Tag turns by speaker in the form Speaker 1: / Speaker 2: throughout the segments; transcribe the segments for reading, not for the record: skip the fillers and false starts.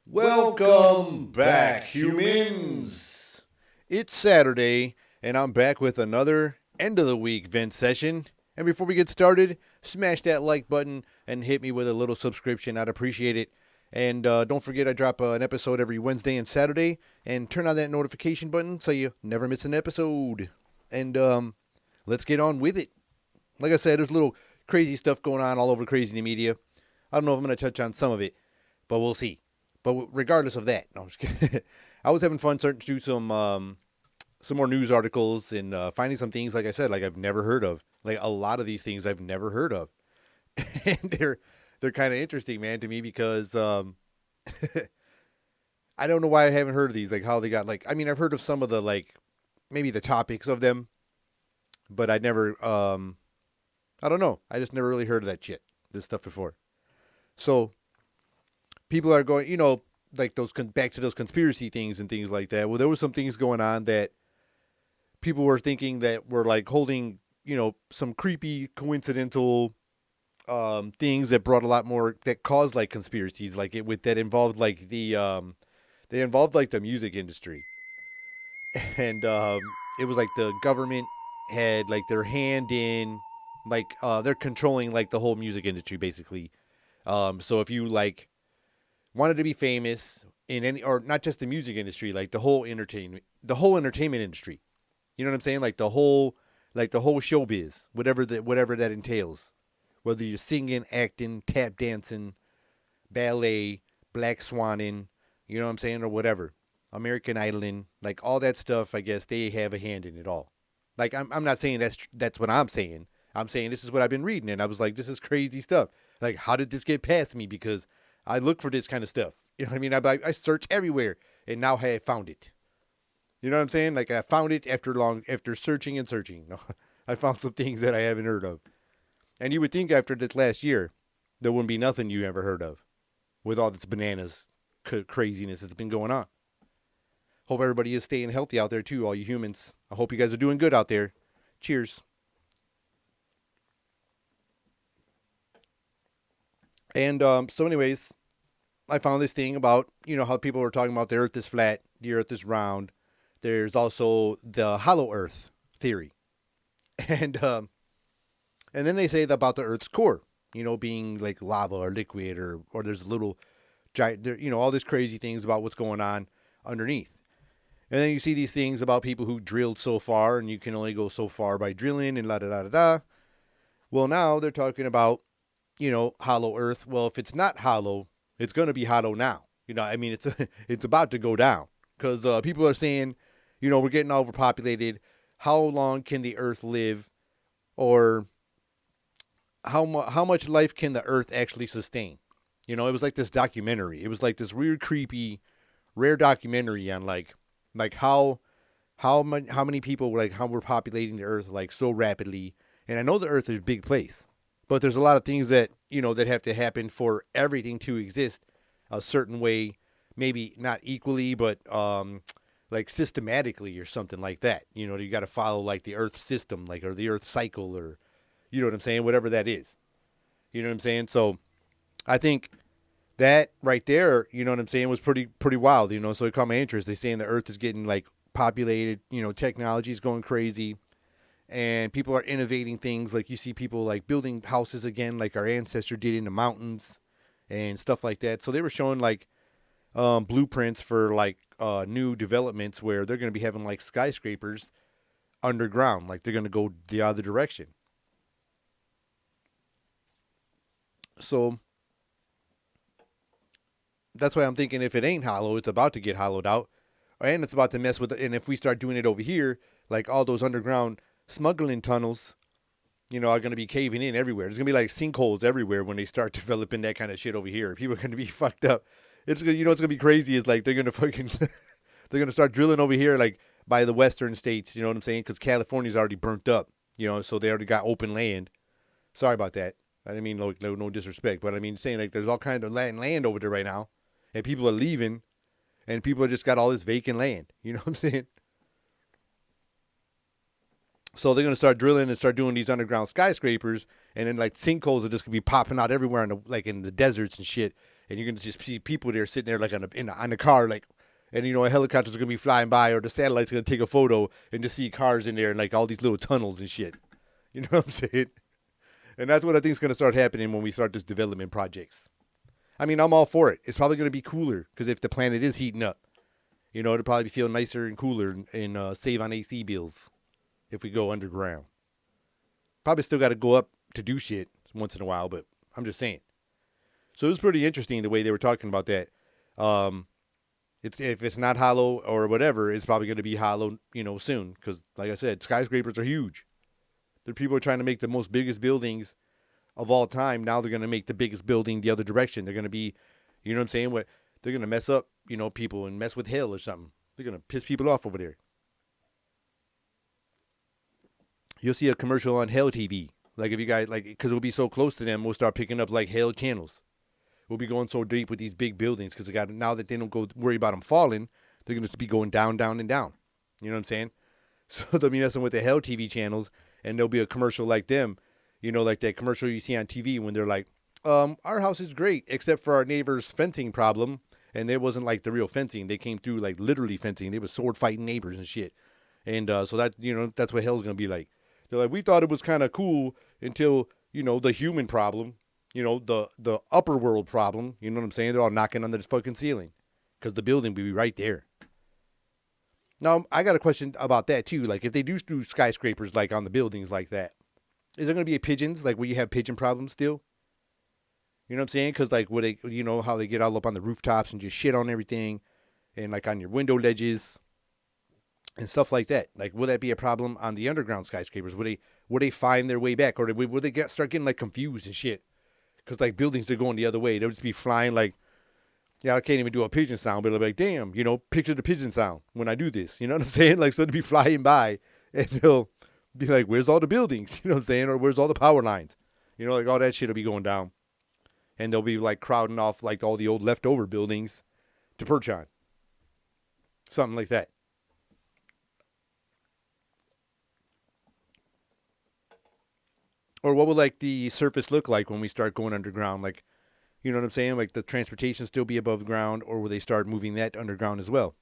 Speaker 1: Welcome back, humans! It's Saturday, and I'm back with another end of the week vent session. And before we get started, smash that like button and hit me with a little subscription. I'd appreciate it. And don't forget, I drop an episode every Wednesday and Saturday. And turn on that notification button so you never miss an episode. And let's get on with it. Like I said, there's a little crazy stuff going on all over crazy media. I don't know if I'm going to touch on some of it, but we'll see. But regardless of that, no, I'm just kidding. I was having fun searching through some more news articles and finding some things, like I said, like I've never heard of. Like a lot of these things I've never heard of, and they're kind of interesting, man, to me because I don't know why I haven't heard of these. Like how they got like, I mean, I've heard of some of the like maybe the topics of them, but I never I don't know. I just never really heard of that shit, this stuff before. So people are going, like those back to those conspiracy things and things like that. Well, there was some things going on that people were thinking that were like holding, some creepy coincidental things that brought a lot more that caused like conspiracies, like it with that involved like they involved like the music industry, and it was like the government had like their hand in, like they're controlling like the whole music industry basically. So if you like wanted to be famous in any, or not just the music industry, like the whole entertainment industry. You know what I'm saying? Like the whole showbiz, whatever that entails. Whether you're singing, acting, tap dancing, ballet, black swanning, you know what I'm saying, or whatever. American Idoling, like all that stuff, I guess they have a hand in it all. Like I'm not saying that's what I'm saying. I'm saying this is what I've been reading, and I was like, this is crazy stuff. Like, how did this get past me? Because I look for this kind of stuff. You know what I mean? I search everywhere, and now I found it. You know what I'm saying? Like I found it after searching and searching. I found some things that I haven't heard of. And you would think after this last year, there wouldn't be nothing you ever heard of with all this bananas craziness that's been going on. Hope everybody is staying healthy out there too, all you humans. I hope you guys are doing good out there. Cheers. And so, anyways, I found this thing about how people were talking about the Earth is flat, the Earth is round. There's also the hollow Earth theory, and and then they say about the Earth's core, being like lava or liquid, or there's a little giant, all these crazy things about what's going on underneath. And then you see these things about people who drilled so far, and you can only go so far by drilling, and la da da da da. Well, now they're talking about, hollow Earth. Well, if it's not hollow, it's going to be hollow now. I mean, it's it's about to go down because people are saying, we're getting overpopulated. How long can the Earth live, or how much life can the Earth actually sustain? It was like this documentary. It was like this weird, creepy, rare documentary on like how many people, like how we're populating the Earth like so rapidly. And I know the Earth is a big place, but there's a lot of things that that have to happen for everything to exist a certain way. Maybe not equally, but like systematically or something like that. You got to follow like the Earth system, like, or the Earth cycle, or you know what I'm saying, whatever that is. You know what I'm saying? So I think that right there, you know what I'm saying, was pretty wild. So it caught my interest. They saying the Earth is getting like populated. Technology is going crazy, and people are innovating things. Like you see people like building houses again, like our ancestors did in the mountains and stuff like that. So they were showing like blueprints for like new developments where they're going to be having like skyscrapers underground, like they're going to go the other direction. So that's why I'm thinking if it ain't hollow, it's about to get hollowed out, and it's about to mess with. And if we start doing it over here, like all those underground smuggling tunnels, are going to be caving in everywhere. There's going to be like sinkholes everywhere when they start developing that kind of shit over here. People are going to be fucked up. It's gonna, it's going to be crazy. Is like they're going to fucking they're going to start drilling over here, like by the western states. You know what I'm saying? Because California's already burnt up. So they already got open land. Sorry about that. I didn't mean no disrespect, but I mean saying like there's all kind of land over there right now, and people are leaving, and people have just got all this vacant land. You know what I'm saying? So they're gonna start drilling and start doing these underground skyscrapers, and then like sinkholes are just gonna be popping out everywhere in the, like in the deserts and shit. And you're gonna just see people there sitting there like on the car, like, and a helicopter's gonna be flying by, or the satellite's gonna take a photo and just see cars in there and like all these little tunnels and shit. You know what I'm saying? And that's what I think is gonna start happening when we start this development projects. I mean, I'm all for it. It's probably gonna be cooler because if the planet is heating up, it'll probably feel nicer and cooler and save on AC bills if we go underground. Probably still got to go up to do shit once in a while, but I'm just saying. So it was pretty interesting the way they were talking about that. If it's not hollow or whatever, it's probably going to be hollow, soon. Because, like I said, skyscrapers are huge. The people are trying to make the most biggest buildings of all time. Now they're going to make the biggest building the other direction. They're going to be, you know what I'm saying? They're going to mess up, people and mess with hell or something. They're going to piss people off over there. You'll see a commercial on Hell TV. Like if you guys because we'll be so close to them, we'll start picking up like Hell channels. We'll be going so deep with these big buildings because now that they don't go worry about them falling, they're gonna be going down, down, and down. You know what I'm saying? So they'll be messing with the Hell TV channels, and there'll be a commercial like them. Like that commercial you see on TV when they're like, our house is great except for our neighbor's fencing problem, and it wasn't like the real fencing. They came through like literally fencing. They were sword fighting neighbors and shit. And so that that's what Hell's gonna be like. They're like, we thought it was kind of cool until, the human problem, the upper world problem. You know what I'm saying? They're all knocking on this fucking ceiling because the building will be right there. Now, I got a question about that, too. Like, if they do skyscrapers, like, on the buildings like that, is there going to be pigeons? Like, will you have pigeon problems still? You know what I'm saying? Because, like, would they, how they get all up on the rooftops and just shit on everything and, like, on your window ledges and stuff like that. Like, will that be a problem on the underground skyscrapers? Would they find their way back, or would they start getting like confused and shit? Because like buildings are going the other way, they'll just be flying like, yeah, I can't even do a pigeon sound, but they'll be like, damn, picture the pigeon sound when I do this. You know what I'm saying? Like, so they'll be flying by, and they'll be like, where's all the buildings? You know what I'm saying? Or where's all the power lines? Like all that shit will be going down, and they'll be like crowding off like all the old leftover buildings to perch on, something like that. Or what would like the surface look like when we start going underground? Like, you know what I'm saying? Like the transportation still be above ground, or will they start moving that underground as well?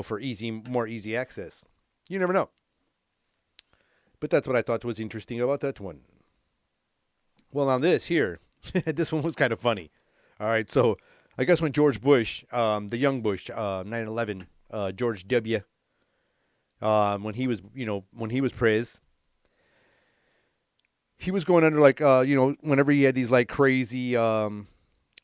Speaker 1: For more easy access. You never know. But that's what I thought was interesting about that one. Well, on this here, this one was kind of funny. All right, so I guess when George Bush, the young Bush, 9/11, George W, when he was, when he was prez, he was going under like whenever he had these like crazy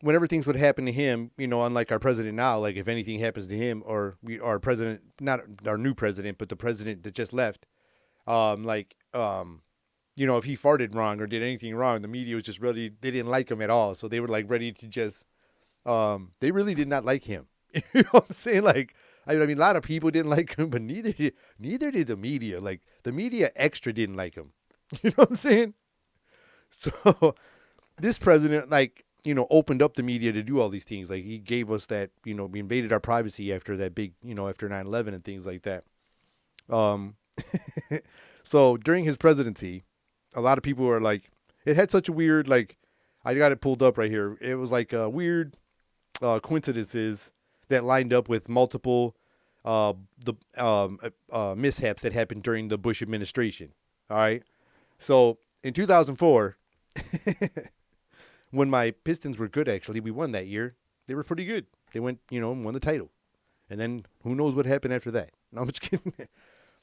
Speaker 1: whenever things would happen to him, unlike our president now, like if anything happens to him or our president, not our new president, but the president that just left, like if he farted wrong or did anything wrong, the media was just really, they didn't like him at all, so they were like ready to just they really did not like him. You know what I'm saying? Like, I mean, a lot of people didn't like him, but neither did the media. Like, the media extra didn't like him. You know what I'm saying? So this president, like, opened up the media to do all these things. Like, he gave us that, we invaded our privacy after that big, after 9/11 and things like that. So during his presidency, a lot of people were like, it had such a weird, like, I got it pulled up right here. It was like weird coincidences that lined up with multiple mishaps that happened during the Bush administration. All right. So in 2004, when my Pistons were good, actually, we won that year. They were pretty good. They went, won the title. And then who knows what happened after that. No, I'm just kidding.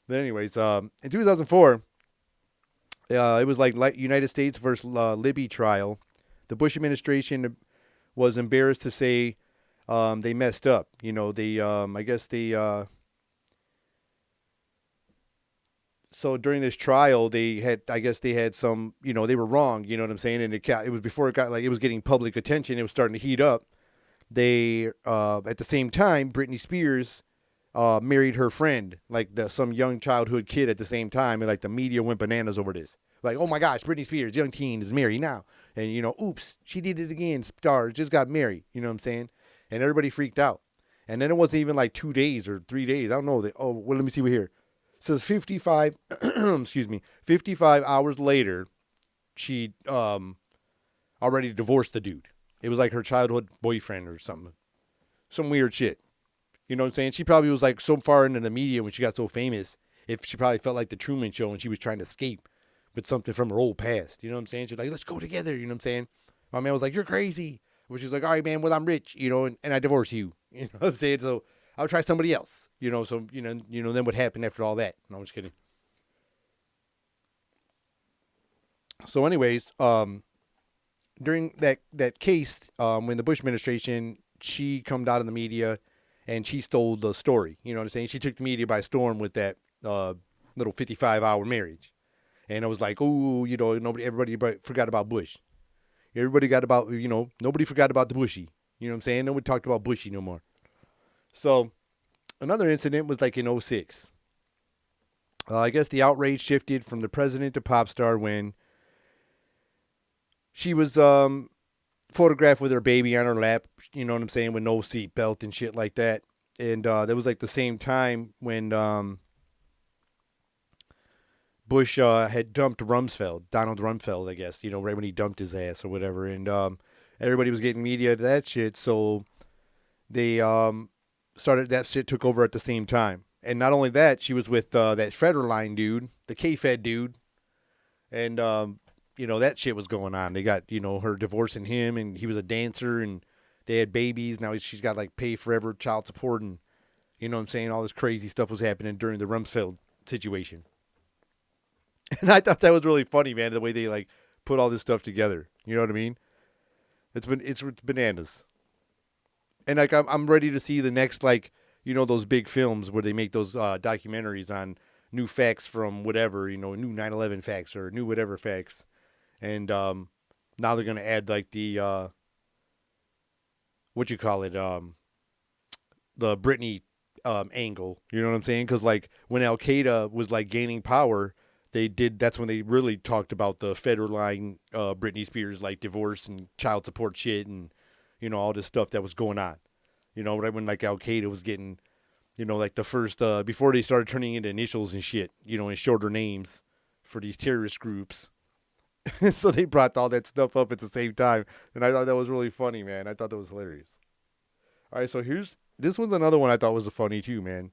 Speaker 1: But anyways, in 2004, it was like United States versus Libya trial. The Bush administration was embarrassed to say they messed up. I guess they... So during this trial, they had some, they were wrong, you know what I'm saying? And it was before it got, like, it was getting public attention. It was starting to heat up. They, at the same time, Britney Spears married her friend, like some young childhood kid at the same time. And like the media went bananas over this. Like, oh my gosh, Britney Spears, young teen, is married now. And, oops, she did it again. Star just got married. You know what I'm saying? And everybody freaked out. And then it wasn't even like 2 days or 3 days. I don't know. Well, let me see what here. says 55, excuse me, 55 hours later, she already divorced the dude. It was like her childhood boyfriend or something. Some weird shit. You know what I'm saying? She probably was like so far into the media when she got so famous. If she probably felt like the Truman Show and she was trying to escape with something from her old past. You know what I'm saying? She's like, let's go together. You know what I'm saying? My man was like, you're crazy. Well, she's like, all right, man, well, I'm rich, and I divorce you. You know what I'm saying? So I'll try somebody else. So then what happened after all that? No, I'm just kidding. So, anyways, during that case, when the Bush administration, she come out in the media, and she stole the story. You know what I'm saying? She took the media by storm with that little 55-hour marriage, and it was like, oh, everybody forgot about Bush. Everybody got about, nobody forgot about the Bushy. You know what I'm saying? Nobody talked about Bushy no more. So another incident was like in '06. I guess the outrage shifted from the president to pop star when she was photographed with her baby on her lap, you know what I'm saying, with no seatbelt and shit like that. And that was like the same time when Bush had dumped Rumsfeld, Donald Rumsfeld, I guess, right when he dumped his ass or whatever. And everybody was getting media to that shit, so they started, that shit took over at the same time. And not only that, she was with that Federline dude, the K-Fed dude, and that shit was going on. They got, her divorcing him, and he was a dancer, and they had babies. Now she's got like pay forever child support, and you know what I'm saying, all this crazy stuff was happening during the Rumsfeld situation. And I thought that was really funny, man, the way they like put all this stuff together. You know what I mean? It's bananas. And like I'm ready to see the next, like, those big films where they make those documentaries on new facts from whatever, new 9/11 facts or new whatever facts. And now they're gonna add like the what you call it, the Britney angle. You know what I'm saying? Because like when Al Qaeda was like gaining power, that's when they really talked about the Federline Britney Spears like divorce and child support shit and all this stuff that was going on. Right when like Al Qaeda was getting, like the first before they started turning into initials and shit, and shorter names for these terrorist groups. So they brought all that stuff up at the same time, and I thought that was really funny, man. I thought that was hilarious. All right, so this one's another one I thought was funny too, man.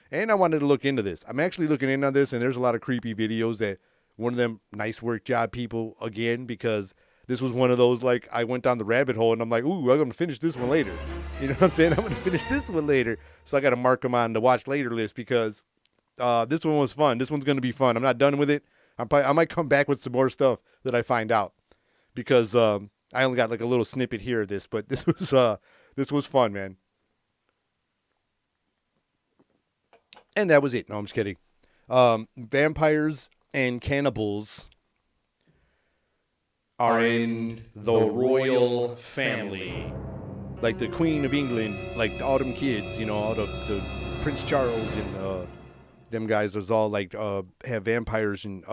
Speaker 1: And I wanted to look into this. I'm actually looking into this, and there's a lot of creepy videos that one of them nice work job people again, because this was one of those, like, I went down the rabbit hole and I'm like, ooh, I'm going to finish this one later. You know what I'm saying? I'm going to finish this one later. So I got to mark them on the watch later list because this one was fun. This one's going to be fun. I'm not done with it. I might come back with some more stuff that I find out because I only got like a little snippet here of this, but this was fun, man. And that was it. No, I'm just kidding. Vampires and cannibals are in the royal family. Like the Queen of England, like all them kids, all the Prince Charles and them guys, there's all like have vampires and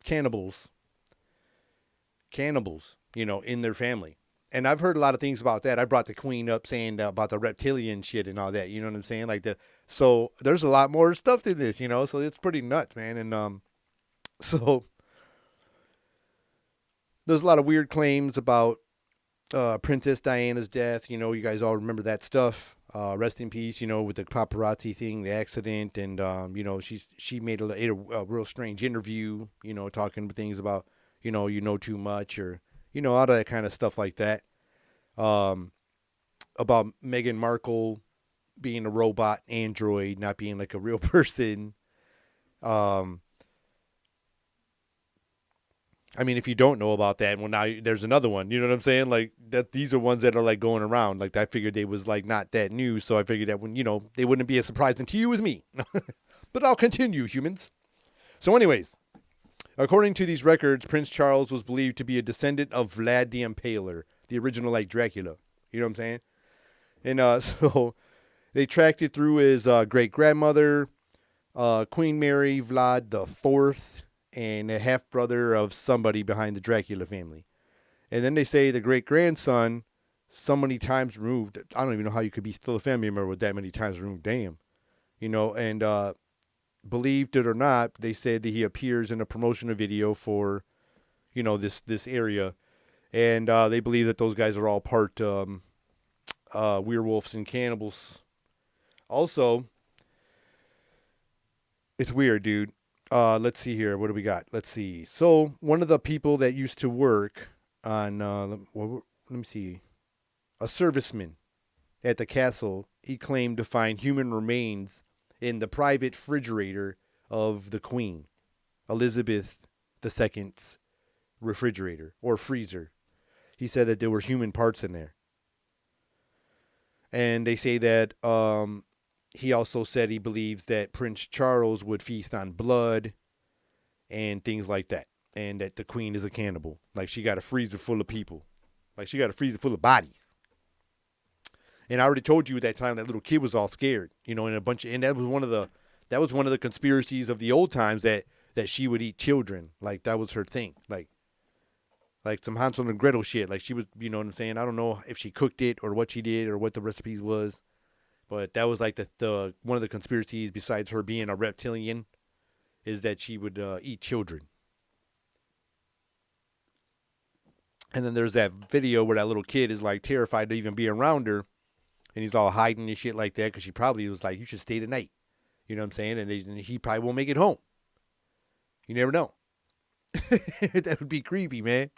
Speaker 1: cannibals, in their family. And I've heard a lot of things about that. I brought the Queen up saying about the reptilian shit and all that. You know what I'm saying? So there's a lot more stuff to this, So it's pretty nuts, man. And so there's a lot of weird claims about Princess Diana's death. You guys all remember that stuff. Rest in peace. With the paparazzi thing, the accident, and she made a real strange interview. Talking things about too much or all that kind of stuff like that. About Meghan Markle being a robot android, not being like a real person. I mean, if you don't know about that, well, now there's another one. You know what I'm saying? Like that, these are ones that are like going around. Like I figured they was like not that new, so I figured that when they wouldn't be as surprising to you as me. But I'll continue, humans. So, anyways, according to these records, Prince Charles was believed to be a descendant of Vlad the Impaler, the original like Dracula. You know what I'm saying? And so they tracked it through his great grandmother, Queen Mary, Vlad the Fourth, and a half-brother of somebody behind the Dracula family. And then they say the great-grandson, so many times removed. I don't even know how you could be still a family member with that many times removed. Damn. And believed it or not, they said that he appears in a promotional video for, this area, and they believe that those guys are all part werewolves and cannibals. Also, it's weird, dude. Let's see here. What do we got? Let's see. So one of the people that used to work on, let me see, a serviceman at the castle, he claimed to find human remains in the private refrigerator of the Queen, Elizabeth II's refrigerator or freezer. He said that there were human parts in there. And they say that he also said he believes that Prince Charles would feast on blood and things like that. And that the Queen is a cannibal. Like she got a freezer full of people. Like she got a freezer full of bodies. And I already told you at that time that little kid was all scared, and and that was one of the conspiracies of the old times that she would eat children. Like that was her thing. Like some Hansel and Gretel shit. Like she was, you know what I'm saying? I don't know if she cooked it or what she did or what the recipes was. But that was like the one of the conspiracies besides her being a reptilian is that she would eat children. And then there's that video where that little kid is like terrified to even be around her. And he's all hiding and shit like that because she probably was like, you should stay tonight. You know what I'm saying? And he probably won't make it home. You never know. That would be creepy, man.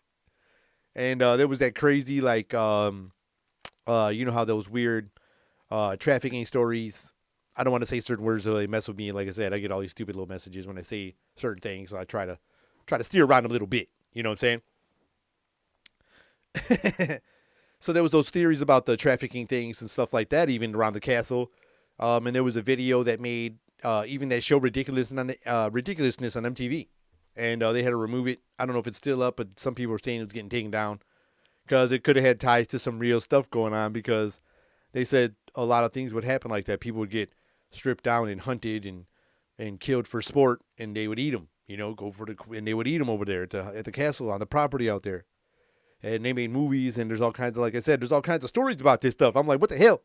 Speaker 1: And there was that crazy, like, you know how those weird trafficking stories. I don't want to say certain words so they mess with me. Like I said, I get all these stupid little messages when I say certain things. So I try to steer around a little bit. You know what I'm saying? So there was those theories about the trafficking things and stuff like that, even around the castle. And there was a video that made even that show ridiculousness on MTV, and they had to remove it. I don't know if it's still up, but some people were saying it was getting taken down because it could have had ties to some real stuff going on. Because they said a lot of things would happen like that. People would get stripped down and hunted and killed for sport, and they would eat them. And they would eat them over there at the castle on the property out there. And they made movies, and there's all kinds of, like I said, there's all kinds of stories about this stuff. I'm like, what the hell?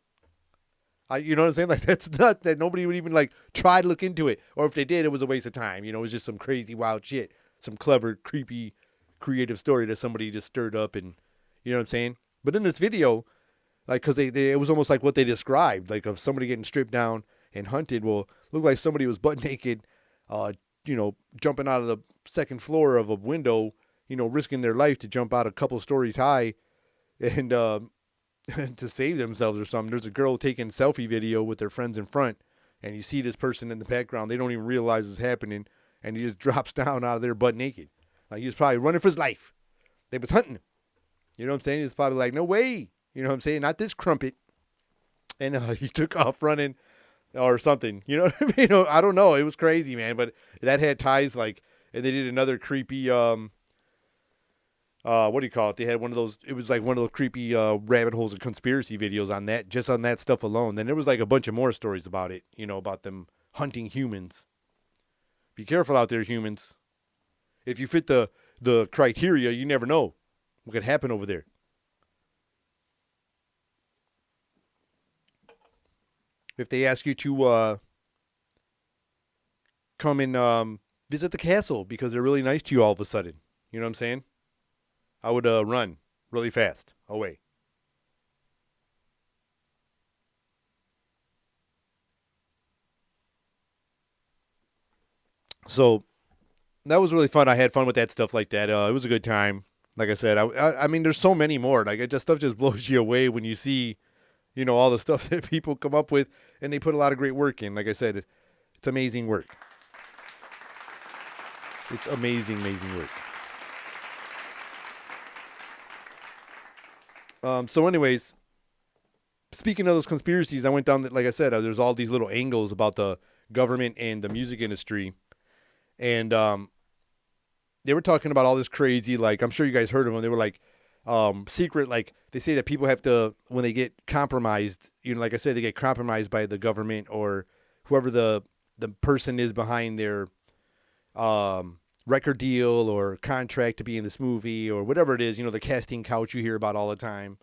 Speaker 1: You know what I'm saying? Like, that's not that nobody would even, like, try to look into it. Or if they did, it was a waste of time. It was just some crazy, wild shit. Some clever, creepy, creative story that somebody just stirred up and, you know what I'm saying? But in this video, like, because it was almost like what they described, like, of somebody getting stripped down and hunted. Well, looked like somebody was butt naked, jumping out of the second floor of a window, risking their life to jump out a couple stories high and to save themselves or something. There's a girl taking selfie video with their friends in front, and you see this person in the background. They don't even realize it's happening, and he just drops down out of there butt naked. Like, he was probably running for his life. They was hunting him. You know what I'm saying? He's probably like, no way. You know what I'm saying? Not this crumpet. And he took off running or something. You know what I mean? I don't know. It was crazy, man. But that had ties, like, and they did another creepy what do you call it? They had one of those. It was like one of those creepy rabbit holes of conspiracy videos on that, just on that stuff alone. Then there was like a bunch of more stories about it, about them hunting humans. Be careful out there, humans. If you fit the criteria, you never know what could happen over there. If they ask you to come and visit the castle because they're really nice to you all of a sudden, you know what I'm saying? I would run really fast away. So that was really fun. I had fun with that stuff like that. It was a good time. Like I said, I mean, there's so many more. Like, stuff just blows you away when you see, all the stuff that people come up with, and they put a lot of great work in. Like I said, it's amazing work. It's amazing, amazing work. So anyways, speaking of those conspiracies, I went down, like I said, there's all these little angles about the government and the music industry. And they were talking about all this crazy, like, I'm sure you guys heard of them. They were like secret, like, they say that people have to, when they get compromised, like I said, they get compromised by the government or whoever the person is behind their record deal or contract to be in this movie or whatever it is, the casting couch you hear about all the time,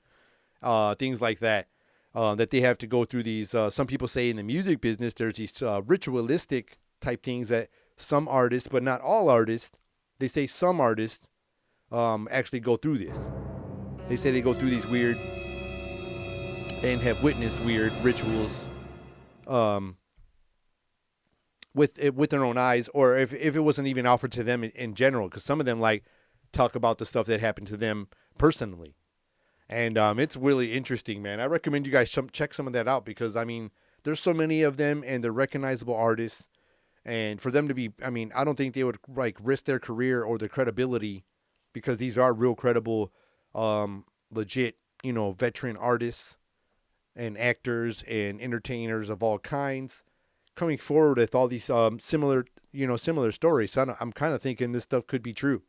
Speaker 1: things like that, that they have to go through these, some people say in the music business, there's these ritualistic type things that some artists, but not all artists, they say some artists actually go through this. They say they go through these weird and have witnessed weird rituals um, with their own eyes, or if it wasn't even offered to them in general, because some of them like talk about the stuff that happened to them personally. And it's really interesting, man. I recommend you guys check some of that out because, I mean, there's so many of them and they're recognizable artists. And for them to be, I mean, I don't think they would like risk their career or their credibility because these are real credible, legit, veteran artists and actors and entertainers of all kinds coming forward with all these similar stories. So I'm kind of thinking this stuff could be true.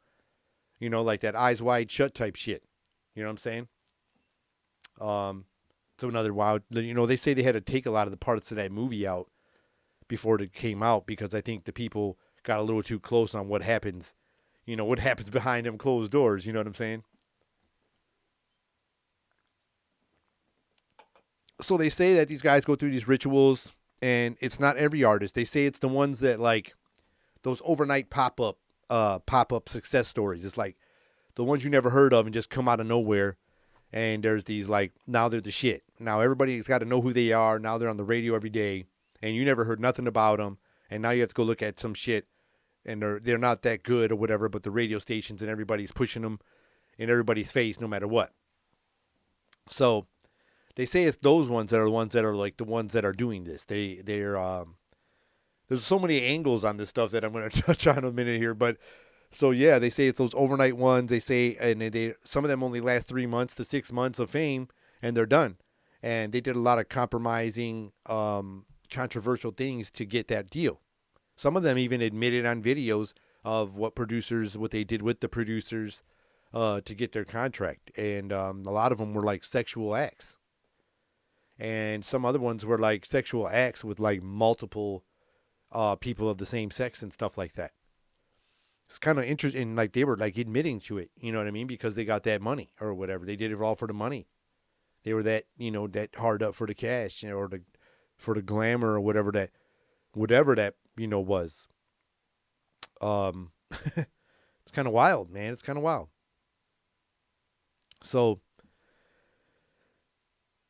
Speaker 1: Like that eyes wide shut type shit. You know what I'm saying? So another wild, they say they had to take a lot of the parts of that movie out before it came out because I think the people got a little too close on what happens, what happens behind them closed doors. You know what I'm saying? So they say that these guys go through these rituals, and it's not every artist. They say it's the ones that like those overnight pop up success stories. It's like the ones you never heard of and just come out of nowhere. And there's these like, now they're the shit. Now everybody's got to know who they are. Now they're on the radio every day, and you never heard nothing about them. And now you have to go look at some shit, and they're not that good or whatever. But the radio stations and everybody's pushing them in everybody's face, no matter what. So they say it's those ones that are the ones that are like the ones that are doing this. They're there's so many angles on this stuff that I'm going to touch on in a minute here, but. So yeah, they say it's those overnight ones. They say, and they some of them only last 3 months to 6 months of fame, and they're done. And they did a lot of compromising, controversial things to get that deal. Some of them even admitted on videos of what they did with the producers, to get their contract. And a lot of them were like sexual acts, and some other ones were like sexual acts with like multiple people of the same sex and stuff like that. It's kind of interesting, like they were like admitting to it, you know what I mean? Because they got that money or whatever. They did it all for the money. They were that, that hard up for the cash, or for the glamour or whatever that was. It's kind of wild, man. It's kind of wild. So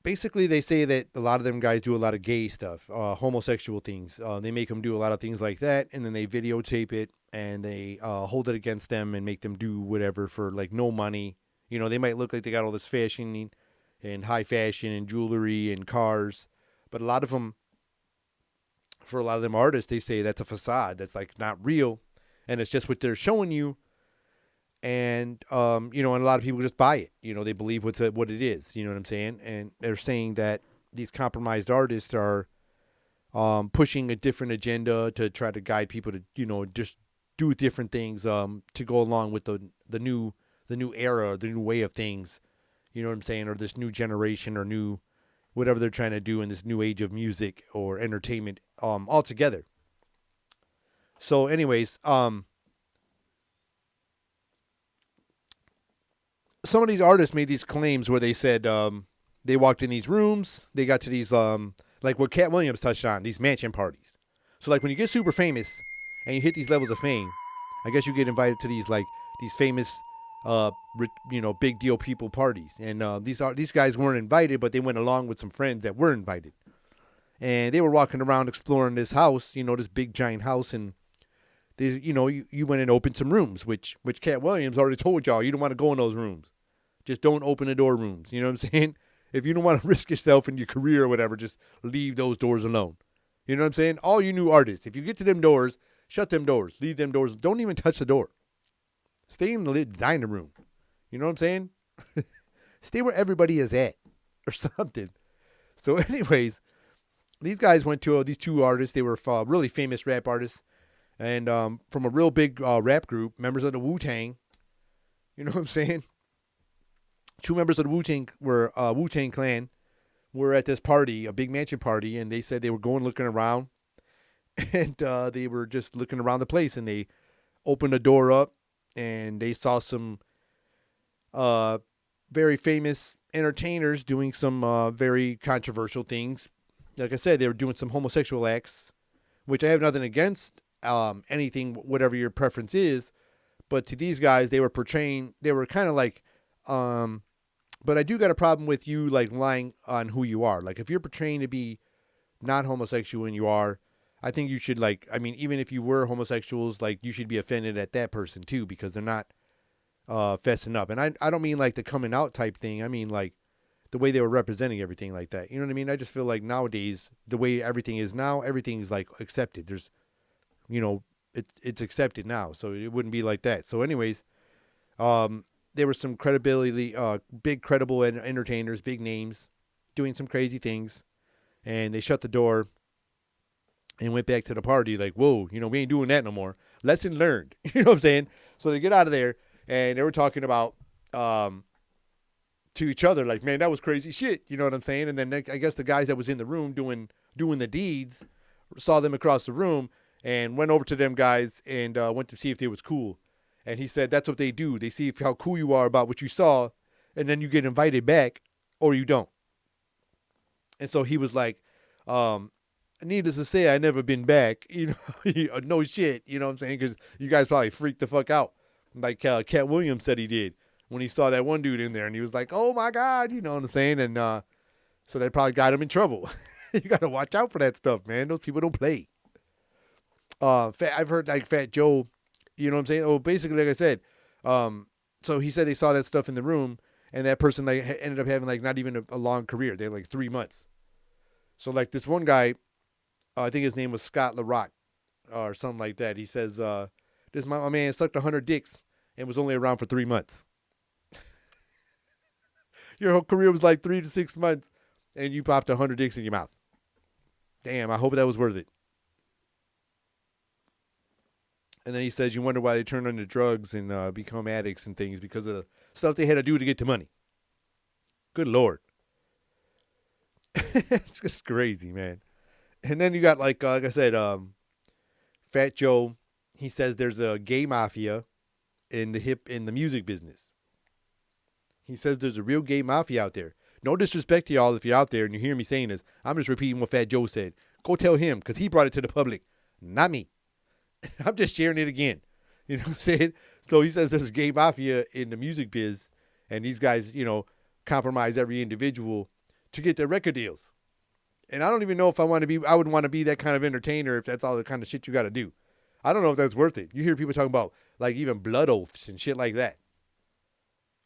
Speaker 1: basically, they say that a lot of them guys do a lot of gay stuff, homosexual things. They make them do a lot of things like that, and then they videotape it and they hold it against them and make them do whatever for like no money. They might look like they got all this fashion and high fashion and jewelry and cars, but for a lot of them artists, they say that's a facade. That's like not real, and it's just what they're showing you. And and a lot of people just buy it. They believe what it is. You know what I'm saying? And they're saying that these compromised artists are pushing a different agenda to try to guide people to just do different things to go along with the new era, the new way of things. You know what I'm saying? Or this new generation or new whatever they're trying to do in this new age of music or entertainment altogether. So, anyways, some of these artists made these claims where they said they walked in these rooms, they got to these like what Cat Williams touched on, these mansion parties. So like when you get super famous and you hit these levels of fame, I guess you get invited to these famous big deal people parties. And these guys weren't invited, but they went along with some friends that were invited. And they were walking around exploring this house, this big giant house, and they, you went and opened some rooms, which Cat Williams already told y'all you don't want to go in those rooms. Just don't open the door rooms. You know what I'm saying? If you don't want to risk yourself in your career or whatever, just leave those doors alone. You know what I'm saying? All you new artists, if you get to them doors, shut them doors. Leave them doors. Don't even touch the door. Stay in the dining room. You know what I'm saying? Stay where everybody is at or something. So anyways, these guys went to these two artists. They were really famous rap artists. And from a real big rap group, members of the Wu-Tang. You know what I'm saying? Two members of the Wu-Tang Clan were at this party, a big mansion party, and they said they were going looking around. And they were just looking around the place, and they opened the door up, and they saw some very famous entertainers doing some very controversial things. Like I said, they were doing some homosexual acts which I have nothing against anything, whatever your preference is. But to these guys, they were portraying, they were kind of like, but I do got a problem with you like lying on who you are. Like if you're portraying to be not homosexual and you are, I think you should like, I mean, even if you were homosexuals, like you should be offended at that person too, because they're not fessing up. And I don't mean like the coming out type thing. I mean like the way they were representing everything like that. You know what I mean? I just feel like nowadays, the way everything is now, everything's like accepted. There's, you know, it's accepted now. So it wouldn't be like that. So anyways, there were some credibility, big credible entertainers, big names doing some crazy things. And they shut the door and went back to the party like, whoa, you know, we ain't doing that no more. Lesson learned. You know what I'm saying? So they get out of there and they were talking about to each other like, man, that was crazy shit. You know what I'm saying? And then I guess the guys that was in the room doing the deeds saw them across the room and went over to them guys and went to see if they was cool. And he said that's what they do. They see how cool you are about what you saw, and then you get invited back or you don't. And so he was like, needless to say, I never been back. You know, no shit. You know what I'm saying? Because you guys probably freaked the fuck out. Like Cat Williams said he did when he saw that one dude in there. And he was like, oh, my God. You know what I'm saying? And so that probably got him in trouble. You got to watch out for that stuff, man. Those people don't play. I've heard like Fat Joe, you know what I'm saying? Oh, basically, like I said, so he said they saw that stuff in the room. And that person like ended up having like not even a long career. They had like 3 months. So like this one guy, I think his name was Scott LaRock or something like that. He says, this my man sucked 100 dicks and was only around for 3 months. Your whole career was like 3 to 6 months and you popped 100 dicks in your mouth. Damn, I hope that was worth it. And then he says you wonder why they turn into drugs and become addicts and things because of the stuff they had to do to get to money. Good Lord. It's just crazy, man. And then you got like I said, Fat Joe. He says there's a gay mafia in the music business. He says there's a real gay mafia out there. No disrespect to y'all if you're out there and you hear me saying this. I'm just repeating what Fat Joe said. Go tell him because he brought it to the public, not me. I'm just sharing it again. You know what I'm saying? So he says there's a gay mafia in the music biz, and these guys, you know, compromise every individual to get their record deals. And I don't even know if I would want to be that kind of entertainer if that's all the kind of shit you got to do. I don't know if that's worth it. You hear people talking about like even blood oaths and shit like that.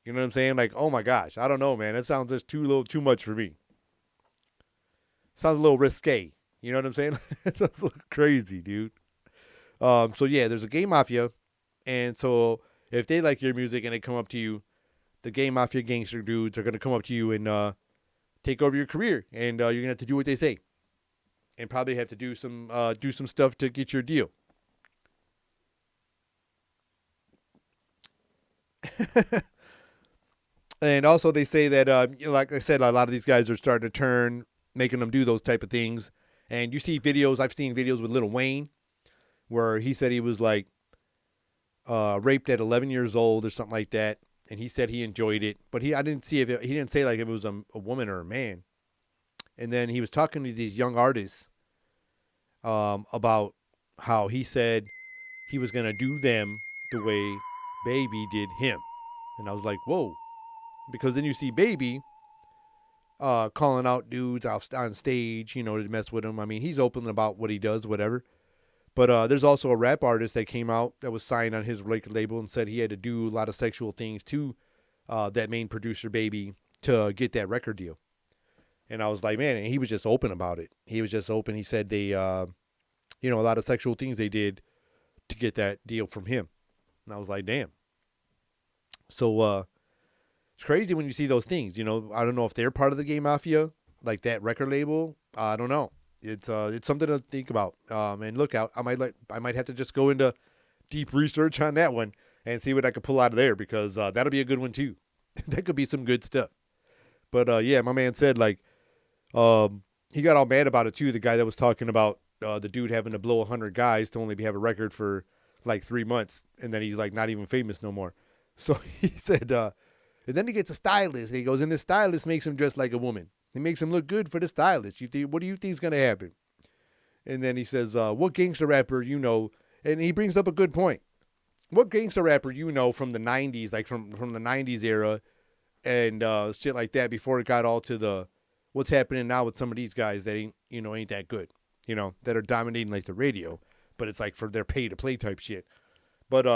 Speaker 1: You know what I'm saying? Like, oh my gosh, I don't know, man. That sounds just too much for me. Sounds a little risque. You know what I'm saying? It sounds a little crazy, dude. So yeah, there's a gay mafia, and so if they like your music and they come up to you, the gay mafia gangster dudes are gonna come up to you and take over your career, and you're gonna have to do what they say, and probably have to do some stuff to get your deal. And also they say that, like I said, a lot of these guys are starting to turn, making them do those type of things. And you see videos. I've seen videos with Lil Wayne where he said he was like raped at 11 years old or something like that, and he said he enjoyed it, but I didn't see he didn't say like if it was a woman or a man. And then he was talking to these young artists about how he said he was gonna do them the way Baby did him, and I was like, whoa, because then you see Baby calling out dudes on stage, you know, to mess with him. I mean, he's open about what he does, whatever. But there's also a rap artist that came out that was signed on his record label and said he had to do a lot of sexual things to that main producer Baby to get that record deal. And I was like, man, and he was just open about it. He was just open. He said they, a lot of sexual things they did to get that deal from him. And I was like, damn. So it's crazy when you see those things. You know, I don't know if they're part of the gay mafia, like that record label. I don't know. It's something to think about. And look out. I might have to just go into deep research on that one and see what I could pull out of there, because that'll be a good one too. That could be some good stuff. But yeah, my man said like he got all mad about it too. The guy that was talking about the dude having to blow 100 guys to only have a record for like 3 months, and then he's like not even famous no more. So he said, and then he gets a stylist. And he goes, and the stylist makes him dress like a woman. He makes him look good for the stylist. What do you think is going to happen? And then he says, what gangster rapper you know? And he brings up a good point. What gangster rapper you know from the 90s, like from the 90s era and shit like that before it got all to the what's happening now with some of these guys that ain't that good, that are dominating like the radio, but it's like for their pay to play type shit. But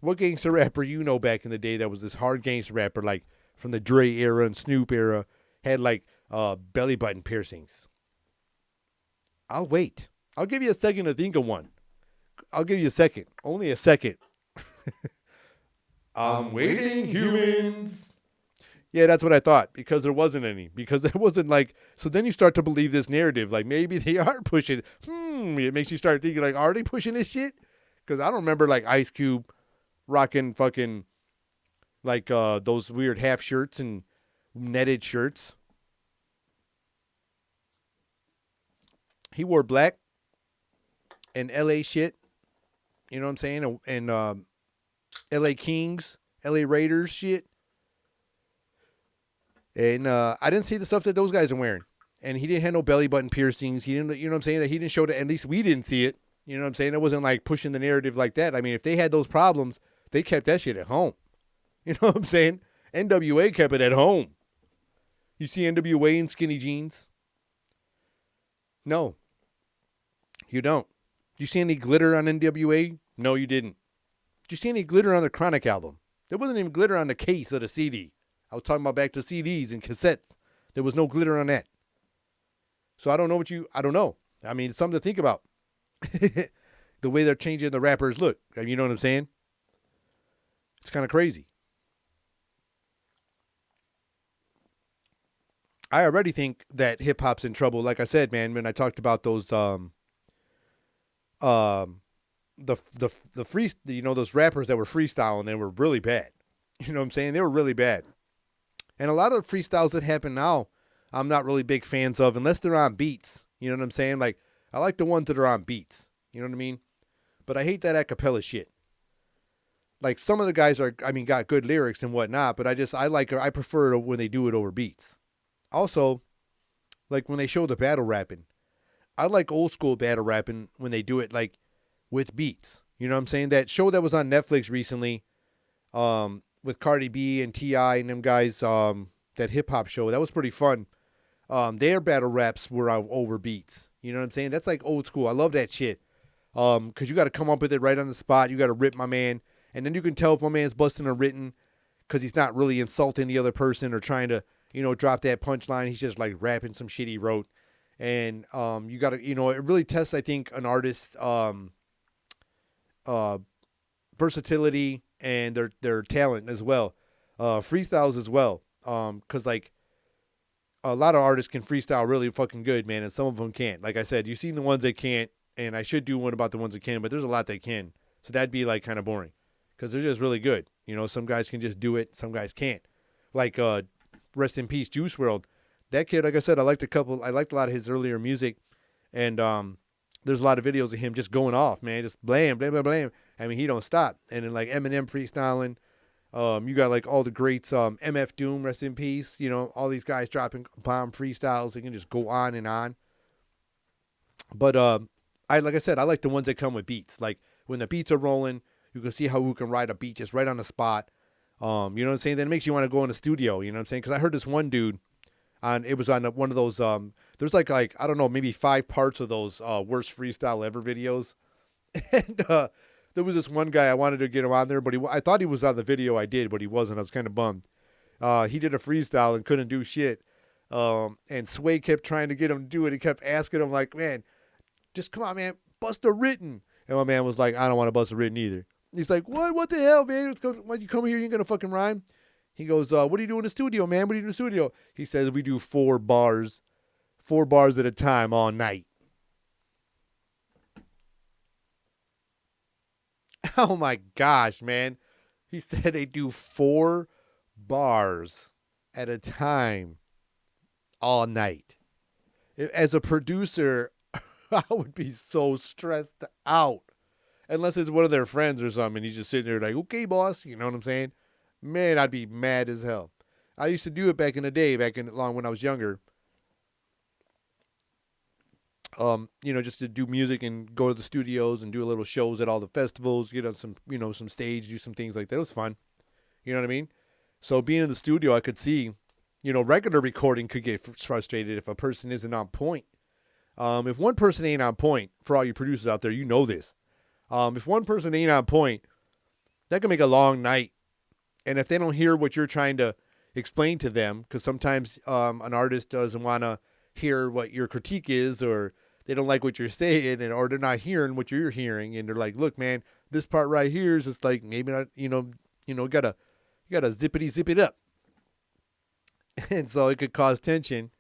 Speaker 1: what gangster rapper you know back in the day that was this hard gangster rapper like from the Dre era and Snoop era had like belly button piercings? I'll wait. I'll give you a second to think of one. I'll give you a second. Only a second. I'm waiting, humans. Yeah, that's what I thought, because there wasn't any. Because it wasn't like, so then you start to believe this narrative, like maybe they are pushing. It makes you start thinking, like, are they pushing this shit? Because I don't remember, like, Ice Cube rocking fucking, like, those weird half shirts and netted shirts. He wore black and LA shit, you know what I'm saying? And LA Kings, LA Raiders shit. And I didn't see the stuff that those guys are wearing. And he didn't have no belly button piercings. He didn't, you know what I'm saying? That he didn't show that. At least we didn't see it. You know what I'm saying? It wasn't like pushing the narrative like that. I mean, if they had those problems, they kept that shit at home. You know what I'm saying? NWA kept it at home. You see NWA in skinny jeans? No, you don't. You see any glitter on NWA? No, you didn't. Did you see any glitter on the Chronic album? There wasn't even glitter on the case of the CD. I was talking about back to CDs and cassettes. There was no glitter on that. So I don't know. I mean, it's something to think about. The way they're changing the rappers look. You know what I'm saying? It's kind of crazy. I already think that hip hop's in trouble. Like I said, man, when I talked about those the free, those rappers that were freestyling, they were really bad. You know what I'm saying? They were really bad. And a lot of the freestyles that happen now, I'm not really big fans of unless they're on beats. You know what I'm saying? Like, I like the ones that are on beats. You know what I mean? But I hate that a cappella shit. Like, some of the guys got good lyrics and whatnot, but I prefer when they do it over beats. Also, like when they show the battle rapping, I like old school battle rapping when they do it like with beats. You know what I'm saying? That show that was on Netflix recently, with Cardi B and T.I. and them guys, that hip hop show, that was pretty fun. Their battle raps were over beats. You know what I'm saying? That's like old school. I love that shit. Cause you got to come up with it right on the spot. You got to rip my man, and then you can tell if my man's busting a written, cause he's not really insulting the other person or trying to, drop that punchline. He's just like rapping some shit he wrote, and you got to, it really tests, I think, an artist's versatility and their talent as well, freestyles as well. Cause like a lot of artists can freestyle really fucking good, man, and some of them can't. Like I said, you've seen the ones that can't, and I should do one about the ones that can, but there's a lot that can. So that'd be like kind of boring, because they're just really good. Some guys can just do it, some guys can't. Like rest in peace, Juice WRLD. That kid, like I said, I liked a lot of his earlier music, and there's a lot of videos of him just going off, man, just blam, blam, blam, blam. I mean, he don't stop. And then like Eminem freestyling. You got like all the greats, MF Doom, rest in peace. All these guys dropping bomb freestyles. They can just go on and on. But like I said, I like the ones that come with beats. Like when the beats are rolling, you can see who can ride a beat just right on the spot. You know what I'm saying? Then it makes you want to go in the studio. You know what I'm saying? Because I heard this one dude it was on one of those. There's like I don't know, maybe 5 parts of those worst freestyle ever videos, and there was this one guy I wanted to get him on there, but I thought he was on the video I did, but he wasn't. I was kind of bummed. He did a freestyle and couldn't do shit. And Sway kept trying to get him to do it. He kept asking him like, man, just come on, man, bust a written. And my man was like, I don't want to bust a written either. He's like, what? What the hell, man? Why you come here? You ain't gonna fucking rhyme? He goes, what do you do in the studio, man? What do you do in the studio? He says, we do 4 bars at a time all night. Oh my gosh, man. He said they do 4 bars at a time all night. As a producer, I would be so stressed out. Unless it's one of their friends or something. He's just sitting there like, okay, boss. You know what I'm saying? Man, I'd be mad as hell. I used to do it back in the day, when I was younger. just to do music and go to the studios and do a little shows at all the festivals, get on some, some stage, do some things like that. It was fun. You know what I mean? So being in the studio, I could see, regular recording could get frustrated if a person isn't on point. If one person ain't on point, for all you producers out there, you know this. If one person ain't on point, that can make a long night. And if they don't hear what you're trying to explain to them, because sometimes an artist doesn't want to hear what your critique is, or they don't like what you're saying, or they're not hearing what you're hearing, and they're like, "Look, man, this part right here is just like maybe not, gotta zippity zip it up," and so it could cause tension.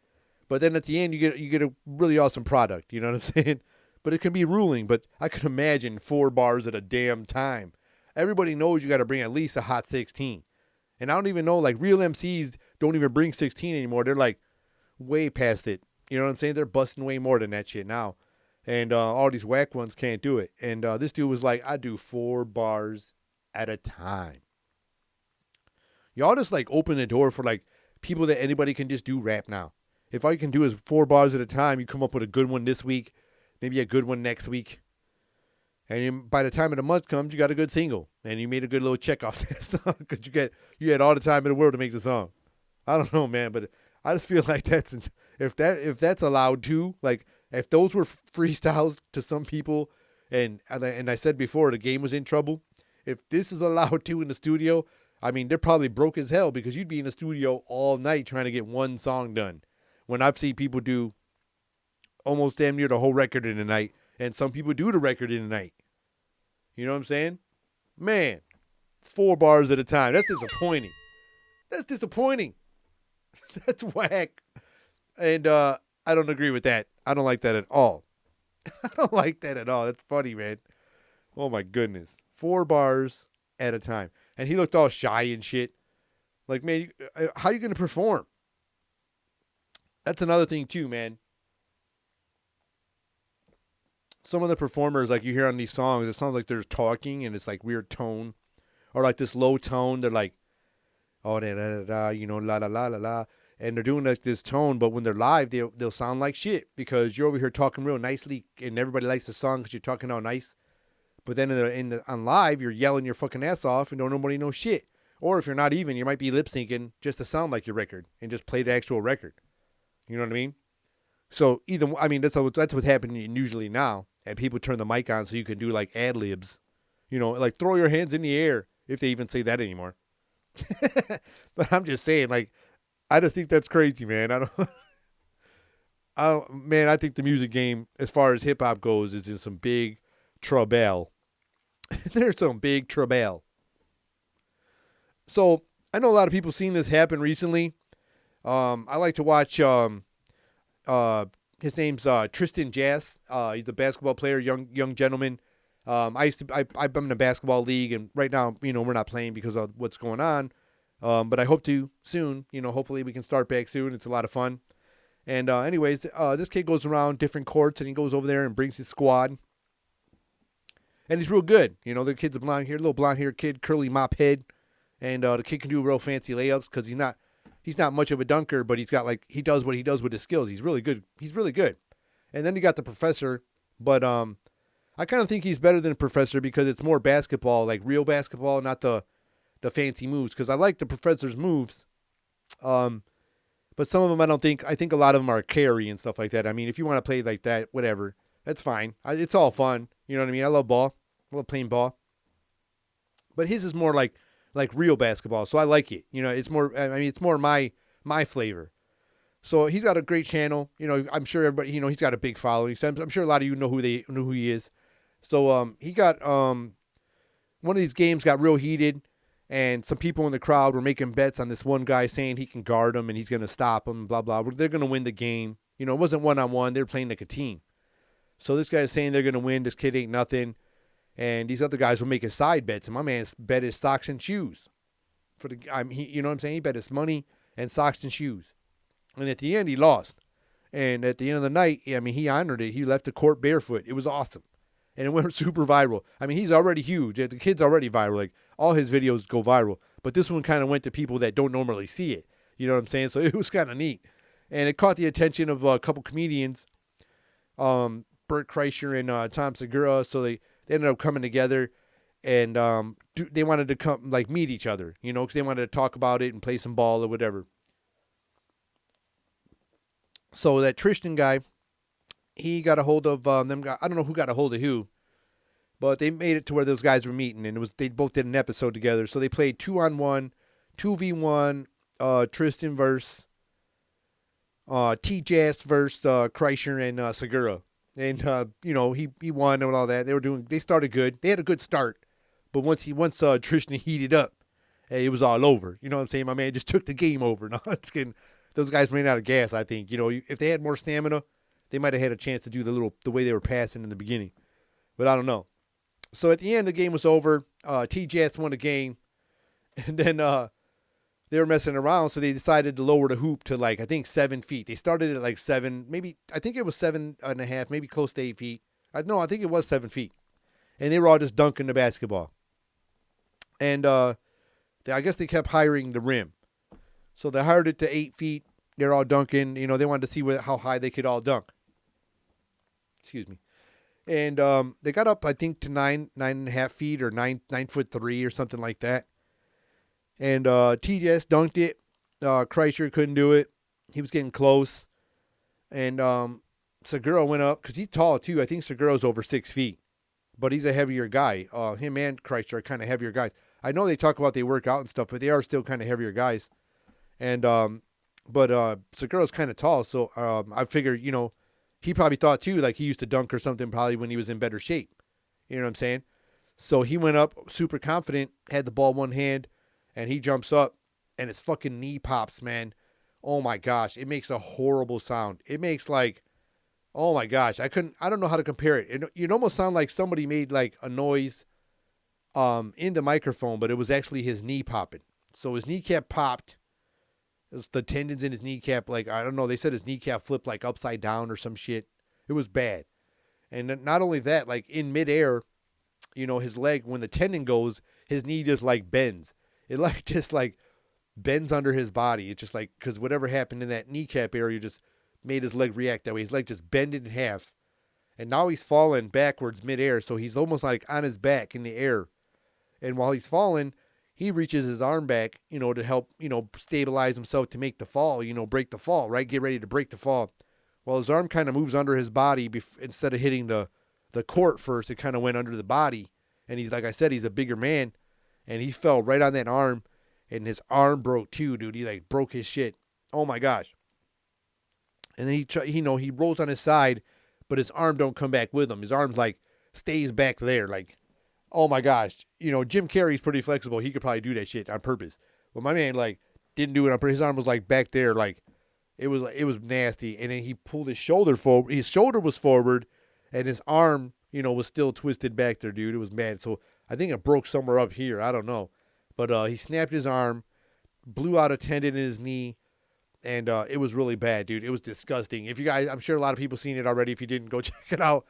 Speaker 1: But then at the end, you get a really awesome product. You know what I'm saying? But it can be ruling. But I could imagine 4 bars at a damn time. Everybody knows you got to bring at least a hot 16. And I don't even know, like, real MCs don't even bring 16 anymore. They're like way past it. You know what I'm saying? They're busting way more than that shit now. And all these whack ones can't do it. And this dude was like, I do 4 bars at a time. Y'all just like open the door for like people that anybody can just do rap now. If all you can do is 4 bars at a time, you come up with a good one this week, maybe a good one next week. And by the time of the month comes, you got a good single. And you made a good little check off that song because you had all the time in the world to make the song. I don't know, man, but I just feel like if that's allowed to, like if those were freestyles to some people, and I said before the game was in trouble. If this is allowed to in the studio, I mean they're probably broke as hell because you'd be in the studio all night trying to get one song done. When I've seen people do almost damn near the whole record in a night, and some people do the record in a night. You know what I'm saying? Man, 4 bars at a time. That's disappointing. That's disappointing. That's whack. And I don't agree with that. I don't like that at all. I don't like that at all. That's funny, man. Oh, my goodness. 4 bars at a time. And he looked all shy and shit. Like, man, how you going to perform? That's another thing, too, man. Some of the performers, like you hear on these songs, it sounds like they're talking and it's like weird tone. Or like this low tone. They're like, oh, da da da, la la la la la. And they're doing like this tone, but when they're live, they'll sound like shit because you're over here talking real nicely and everybody likes the song because you're talking all nice. But then on live, you're yelling your fucking ass off and nobody knows shit. Or if you're not even, you might be lip syncing just to sound like your record and just play the actual record. You know what I mean? So that's what's happening usually now. And people turn the mic on so you can do like ad libs. Like throw your hands in the air if they even say that anymore. But I'm just saying, like, I just think that's crazy, man. I think the music game, as far as hip hop goes, is in some big trouble. There's some big trouble. So I know a lot of people seen this happen recently. I like to watch. His name's Tristan Jazz. He's a basketball player, young gentleman. I'm in a basketball league, and right now, we're not playing because of what's going on. But I hope to soon. Hopefully we can start back soon. It's a lot of fun. And anyways, this kid goes around different courts, and he goes over there and brings his squad. And he's real good. The kid's a little blonde hair kid, curly mop head, and the kid can do real fancy layups because he's not much of a dunker, but he does what he does with his skills. He's really good. And then you got the professor, but I kind of think he's better than the professor because it's more basketball, like real basketball, not the fancy moves. Because I like the professor's moves, but some of them I think a lot of them are carry and stuff like that. I mean, if you want to play like that, whatever, that's fine. It's all fun. You know what I mean? I love ball. I love playing ball. But his is more like real basketball, so I like it. It's more. I mean, it's more my flavor. So he's got a great channel. I'm sure everybody. He's got a big following. So I'm sure a lot of you know who he is. So he got one of these games got real heated, and some people in the crowd were making bets on this one guy saying he can guard him and he's going to stop him. Blah blah. They're going to win the game. It wasn't 1-on-1. They were playing like a team. So this guy's saying they're going to win. This kid ain't nothing. And these other guys were making side bets, and my man bet his socks and shoes. You know what I'm saying? He bet his money and socks and shoes. And at the end, he lost. And at the end of the night, he honored it. He left the court barefoot. It was awesome. And it went super viral. I mean, he's already huge. The kid's already viral. Like, all his videos go viral. But this one kind of went to people that don't normally see it. You know what I'm saying? So it was kind of neat. And it caught the attention of a couple comedians. Bert Kreischer and Tom Segura. So they ended up coming together, and they wanted to come like meet each other, because they wanted to talk about it and play some ball or whatever. So that Tristan guy, he got a hold of them. I don't know who got a hold of who, but they made it to where those guys were meeting, and they both did an episode together. So they played 2-on-1, 2v1, Tristan versus T-Jazz versus Kreischer and Segura. And he won and all that. They started good. They had a good start. But once Tristan heated up, hey, it was all over. You know what I'm saying? My man just took the game over. No, I'm just kidding. Those guys ran out of gas, I think. If they had more stamina, they might have had a chance to do the way they were passing in the beginning. But I don't know. So at the end, the game was over. T-Jazz won the game. And then they were messing around, so they decided to lower the hoop to, I think 7 feet. They started at 7, maybe, I think it was 7.5, maybe close to 8 feet. I think it was 7 feet. And they were all just dunking the basketball. And I guess they kept hiring the rim. So they hired it to 8 feet. They're all dunking. They wanted to see how high they could all dunk. Excuse me. And they got up, I think, to 9.5 feet or 9'3" or something like that. And TJS dunked it. Kreischer couldn't do it. He was getting close. And Segura went up, because he's tall too. I think Segura's over 6 feet. But he's a heavier guy. Him and Kreischer are kind of heavier guys. I know they talk about they work out and stuff, but they are still kind of heavier guys. And but Segura's kind of tall, so I figured, he probably thought too, he used to dunk or something probably when he was in better shape. You know what I'm saying? So he went up super confident, had the ball one hand, and he jumps up, and his fucking knee pops, man. Oh my gosh, it makes a horrible sound. It makes oh my gosh, I don't know how to compare it. It almost sound like somebody made a noise in the microphone, but it was actually his knee popping. So his kneecap popped. It was the tendons in his kneecap, I don't know, they said his kneecap flipped upside down or some shit. It was bad. And not only that, in midair, his leg, when the tendon goes, his knee just bends. It just bends under his body. It's just because whatever happened in that kneecap area just made his leg react that way. His leg just bended in half. And now he's falling backwards midair, so he's almost on his back in the air. And while he's falling, he reaches his arm back, to help, stabilize himself to make the fall, break the fall, right? Get ready to break the fall. Well, his arm kind of moves under his body instead of hitting the court first. It kind of went under the body. And he's, like I said, he's a bigger man. And he fell right on that arm. And his arm broke too, dude. He broke his shit. Oh my gosh. And then he rolls on his side, but his arm don't come back with him. His arm's stays back there. Oh my gosh. Jim Carrey's pretty flexible. He could probably do that shit on purpose. But my man didn't do it on purpose. His arm was back there. It was nasty. And then he pulled his shoulder forward. His shoulder was forward, and his arm, was still twisted back there, dude. It was bad. So I think it broke somewhere up here. I don't know. But he snapped his arm, blew out a tendon in his knee, and it was really bad, dude. It was disgusting. If you guys, I'm sure a lot of people seen it already. If you didn't, go check it out.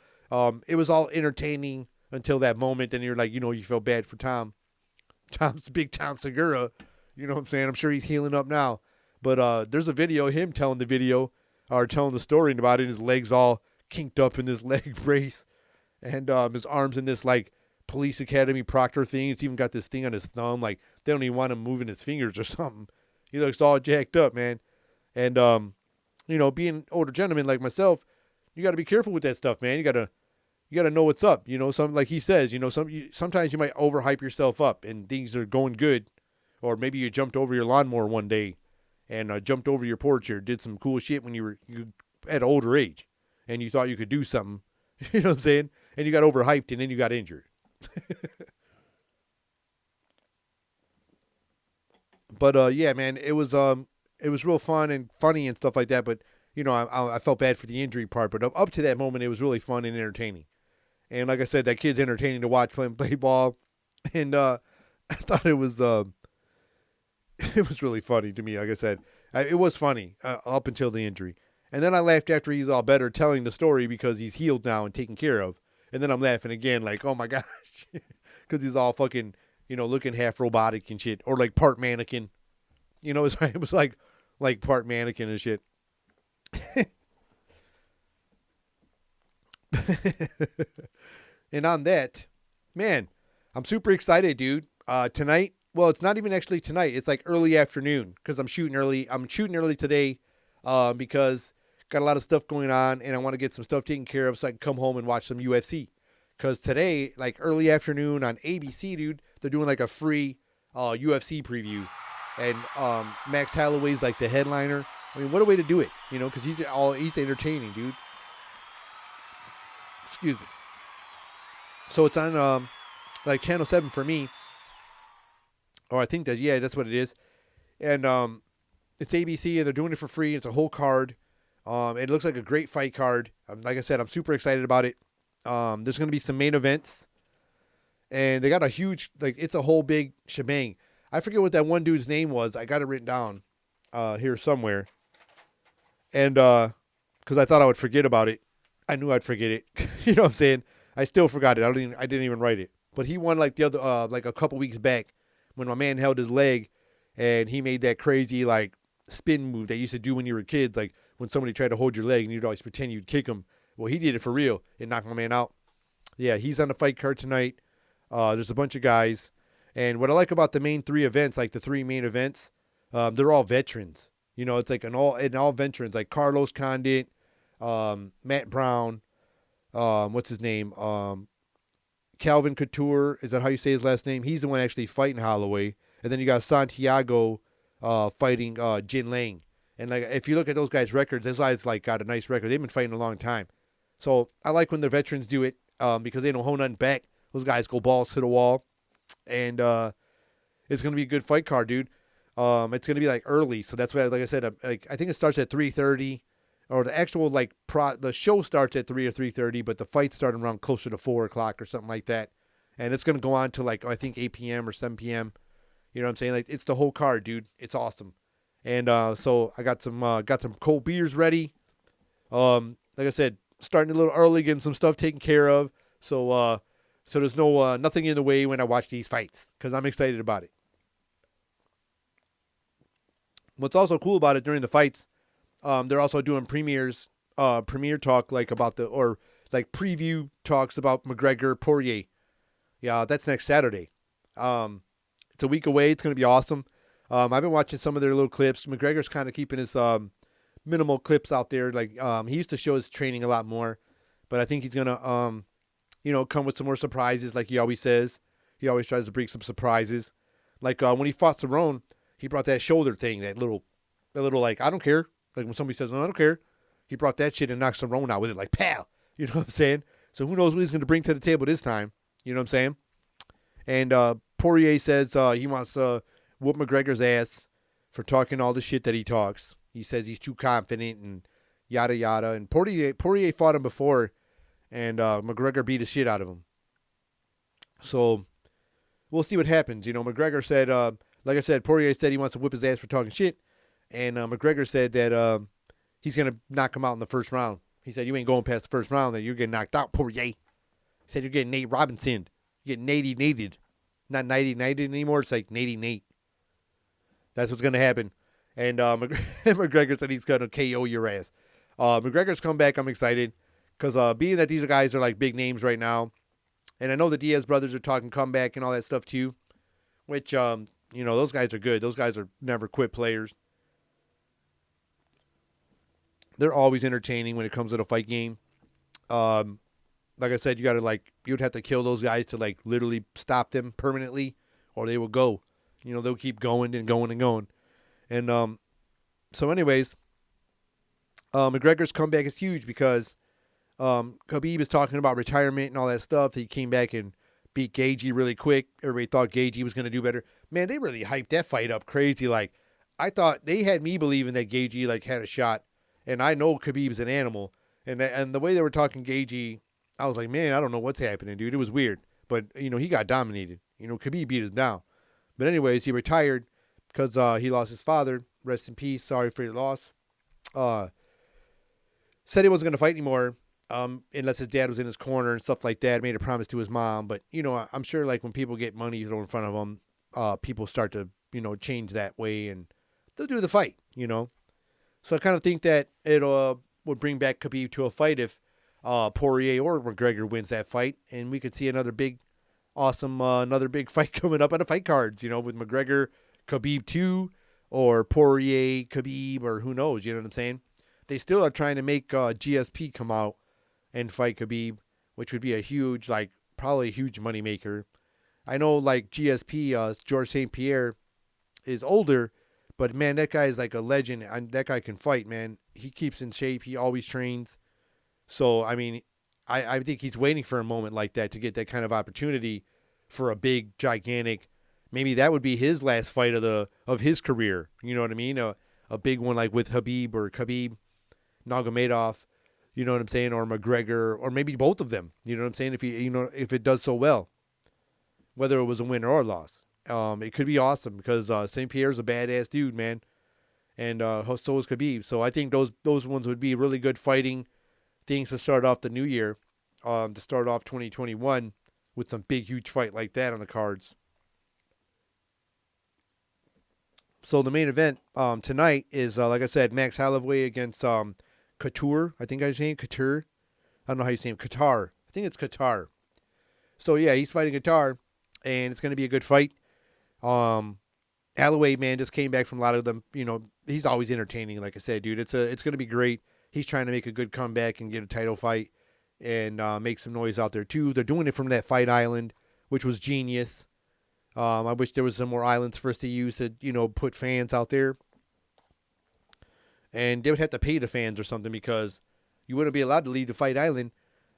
Speaker 1: It was all entertaining until that moment. Then you're you feel bad for Tom's big Tom Segura. You know what I'm saying? I'm sure he's healing up now. But there's a video of him telling the story about it. His legs all kinked up in this leg brace, and his arms in this police academy proctor thing. It's even got this thing on his thumb. They don't even want him moving his fingers or something. He looks all jacked up, man. And being an older gentleman like myself, you got to be careful with that stuff, man. You gotta know what's up. Some, like he says, sometimes you might overhype yourself up and things are going good, or maybe you jumped over your lawnmower one day and jumped over your porch or did some cool shit when you at an older age, and you thought you could do something. You know what I'm saying? And you got overhyped and then you got injured. But yeah, man, it was real fun and funny and stuff like that. But I felt bad for the injury part. But up to that moment, it was really fun and entertaining. And like I said, that kid's entertaining to watch play ball. And I thought it was really funny to me. Like I said, it was funny up until the injury. And then I laughed after he's all better telling the story because he's healed now and taken care of. And then I'm laughing again oh my gosh, because he's all fucking, looking half robotic and shit, or part mannequin. It was like part mannequin and shit. And on that, man, I'm super excited, dude. Tonight, well, it's not even actually tonight. It's like early afternoon because I'm shooting early. I'm shooting early today because got a lot of stuff going on and I want to get some stuff taken care of so I can come home and watch some UFC. Because today, like early afternoon on ABC, dude, they're doing like a free UFC preview. And Max Holloway's like the headliner. I mean, what a way to do it, because he's entertaining, dude. Excuse me. So it's on like Channel 7 for me. Or I think that's what it is. And it's ABC and they're doing it for free. It's a whole card. It looks like a great fight card. Like I said, I'm super excited about it. There's going to be some main events. And they got a huge, it's a whole big shebang. I forget what that one dude's name was. I got it written down here somewhere. And because I thought I would forget about it. I knew I'd forget it. You know what I'm saying? I still forgot it. I didn't even write it. But he won like the other like a couple weeks back when my man held his leg and he made that crazy like spin move they used to do when you were kids, like when somebody tried to hold your leg and you'd always pretend you'd kick him. Well, he did it for real and knocked my man out. Yeah, he's on the fight card tonight. There's a bunch of guys. And what I like about the main three events, like the three main events, they're all veterans. It's like all veterans, like Carlos Condit, Matt Brown, what's his name? Calvin Couture, is that how you say his last name? He's the one actually fighting Holloway. And then you got Santiago fighting Jin Lang. And like if you look at those guys' records, those guys like got a nice record. They've been fighting a long time. So I like when the veterans do it because they don't hold nothing back. Those guys go balls to the wall. And it's going to be a good fight card, dude. It's going to be like early. So that's why, like I said, I think it starts at 3:30. Or the actual the show starts at 3 or 3:30, but the fight starts around closer to 4 o'clock or something like that, and it's gonna go on to I think 8 p.m. or 7 p.m. You know what I'm saying? Like it's the whole card, dude. It's awesome, and so I got some cold beers ready. Like I said, starting a little early, getting some stuff taken care of, so there's no nothing in the way when I watch these fights because I'm excited about it. What's also cool about it during the fights. They're also doing premiere talk about preview talks about McGregor Poirier. Yeah, that's next Saturday. It's a week away. It's going to be awesome. I've been watching some of their little clips. McGregor's kind of keeping his minimal clips out there. He used to show his training a lot more, but I think he's going to come with some more surprises like he always says. He always tries to bring some surprises. Like when he fought Cerrone, he brought that shoulder thing, that little I don't care. Like when somebody says, no, I don't care. He brought that shit and knocked Cerrone out with it like, pow. You know what I'm saying? So who knows what he's going to bring to the table this time. You know what I'm saying? And Poirier says he wants to whoop McGregor's ass for talking all the shit that he talks. He says he's too confident and yada, yada. And Poirier fought him before, and McGregor beat the shit out of him. So we'll see what happens. McGregor said, like I said, Poirier said he wants to whip his ass for talking shit. And McGregor said that he's going to knock him out in the first round. He said, you ain't going past the first round, that you're getting knocked out, Poirier. He said, you're getting Nate Robinson. You're getting Nate-nated. Not nighty-nighted anymore. It's like Nate. That's what's going to happen. And McGregor said he's going to KO your ass. McGregor's come back. I'm excited. Because being that these guys are like big names right now, and I know the Diaz brothers are talking comeback and all that stuff too, which, those guys are good. Those guys are never quit players. They're always entertaining when it comes to the fight game. Like I said, you'd have to kill those guys to literally stop them permanently, or they will go. They'll keep going and going and going. And so, anyways, McGregor's comeback is huge because Khabib is talking about retirement and all that stuff. He came back and beat Gaethje really quick. Everybody thought Gaethje was going to do better. Man, they really hyped that fight up crazy. I thought they had me believing that Gaethje had a shot. And I know Khabib's an animal. And the way they were talking Gaethje, I was like, man, I don't know what's happening, dude. It was weird. But, he got dominated. Khabib beat him down. But anyways, he retired because he lost his father. Rest in peace. Sorry for your loss. Said he wasn't going to fight anymore unless his dad was in his corner and stuff like that. Made a promise to his mom. But, I'm sure when people get money thrown in front of them, people start to, change that way. And they'll do the fight, So I kind of think that it would bring back Khabib to a fight if Poirier or McGregor wins that fight, and we could see another big, awesome, another big fight coming up on the fight cards. With McGregor, Khabib 2, or Poirier, Khabib, or who knows. You know what I'm saying? They still are trying to make GSP come out and fight Khabib, which would be a huge, probably a huge moneymaker. I know, GSP, George St. Pierre, is older, but man, that guy is like a legend. That guy can fight, man. He keeps in shape. He always trains. So, I mean, I think he's waiting for a moment like that to get that kind of opportunity for a big, gigantic. Maybe that would be his last fight of his career. You know what I mean? A big one like with Khabib Nurmagomedov. You know what I'm saying? Or McGregor, or maybe both of them. You know what I'm saying? If it does so well, whether it was a win or a loss, it could be awesome because St. Pierre's a badass dude, man, and so is Khabib. So I think those ones would be really good fighting things to start off the new year, to start off 2021 with some big, huge fight like that on the cards. So the main event tonight is, like I said, Max Holloway against Couture. I think I was saying Couture. I don't know how you say him. Qatar. I think it's Qatar. So yeah, he's fighting Qatar, and it's going to be a good fight. Holloway, man, just came back from a lot of them. He's always entertaining. Like I said, dude, it's going to be great. He's trying to make a good comeback and get a title fight and make some noise out there too. They're doing it from that fight island, which was genius. I wish there was some more islands for us to use to, put fans out there. And they would have to pay the fans or something because you wouldn't be allowed to leave the fight island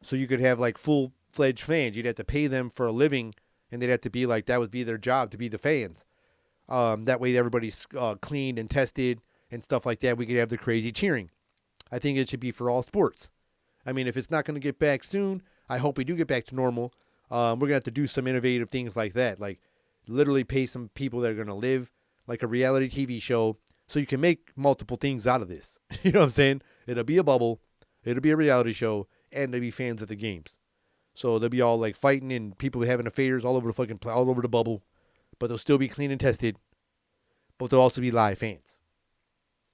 Speaker 1: so you could have full-fledged fans. You'd have to pay them for a living, and they'd have to be that would be their job to be the fans. That way everybody's cleaned and tested and stuff like that. We could have the crazy cheering. I think it should be for all sports. I mean, if it's not going to get back soon, I hope we do get back to normal. We're going to have to do some innovative things like that, like literally pay some people that are going to live like a reality TV show so you can make multiple things out of this. You know what I'm saying? It'll be a bubble. It'll be a reality show, and there'll be fans of the games. So they'll be all fighting and people having affairs all over all over the bubble, but they'll still be clean and tested. But they'll also be live fans,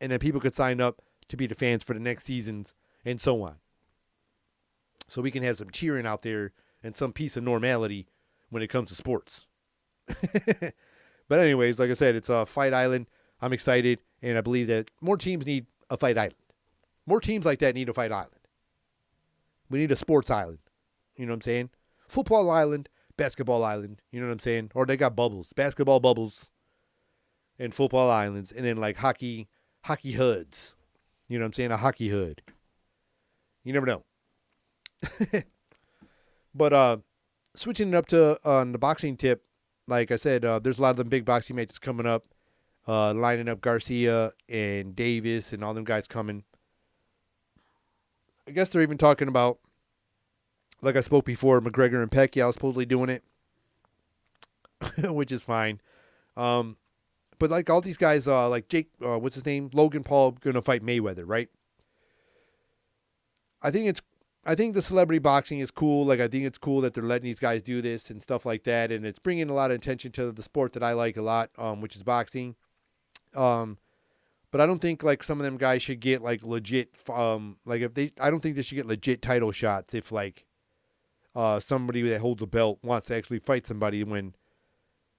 Speaker 1: and then people could sign up to be the fans for the next seasons and so on. So we can have some cheering out there and some piece of normality when it comes to sports. But anyways, like I said, it's a fight island. I'm excited, and I believe that more teams need a fight island. More teams like that need a fight island. We need a sports island. You know what I'm saying? Football island, basketball island. You know what I'm saying? Or they got bubbles. Basketball bubbles and football islands. And then hockey hoods. You know what I'm saying? A hockey hood. You never know. But switching it up to on the boxing tip, like I said, there's a lot of them big boxing matches coming up. Lining up Garcia and Davis and all them guys coming. I guess they're even talking about, like I spoke before, McGregor and Pacquiao supposedly doing it, which is fine. But all these guys, like Jake, what's his name? Logan Paul gonna fight Mayweather, right? I think the celebrity boxing is cool. I think it's cool that they're letting these guys do this and stuff like that, and it's bringing a lot of attention to the sport that I like a lot, which is boxing. But I don't think some of them guys should get legit. I don't think they should get legit title shots if somebody that holds a belt wants to actually fight somebody when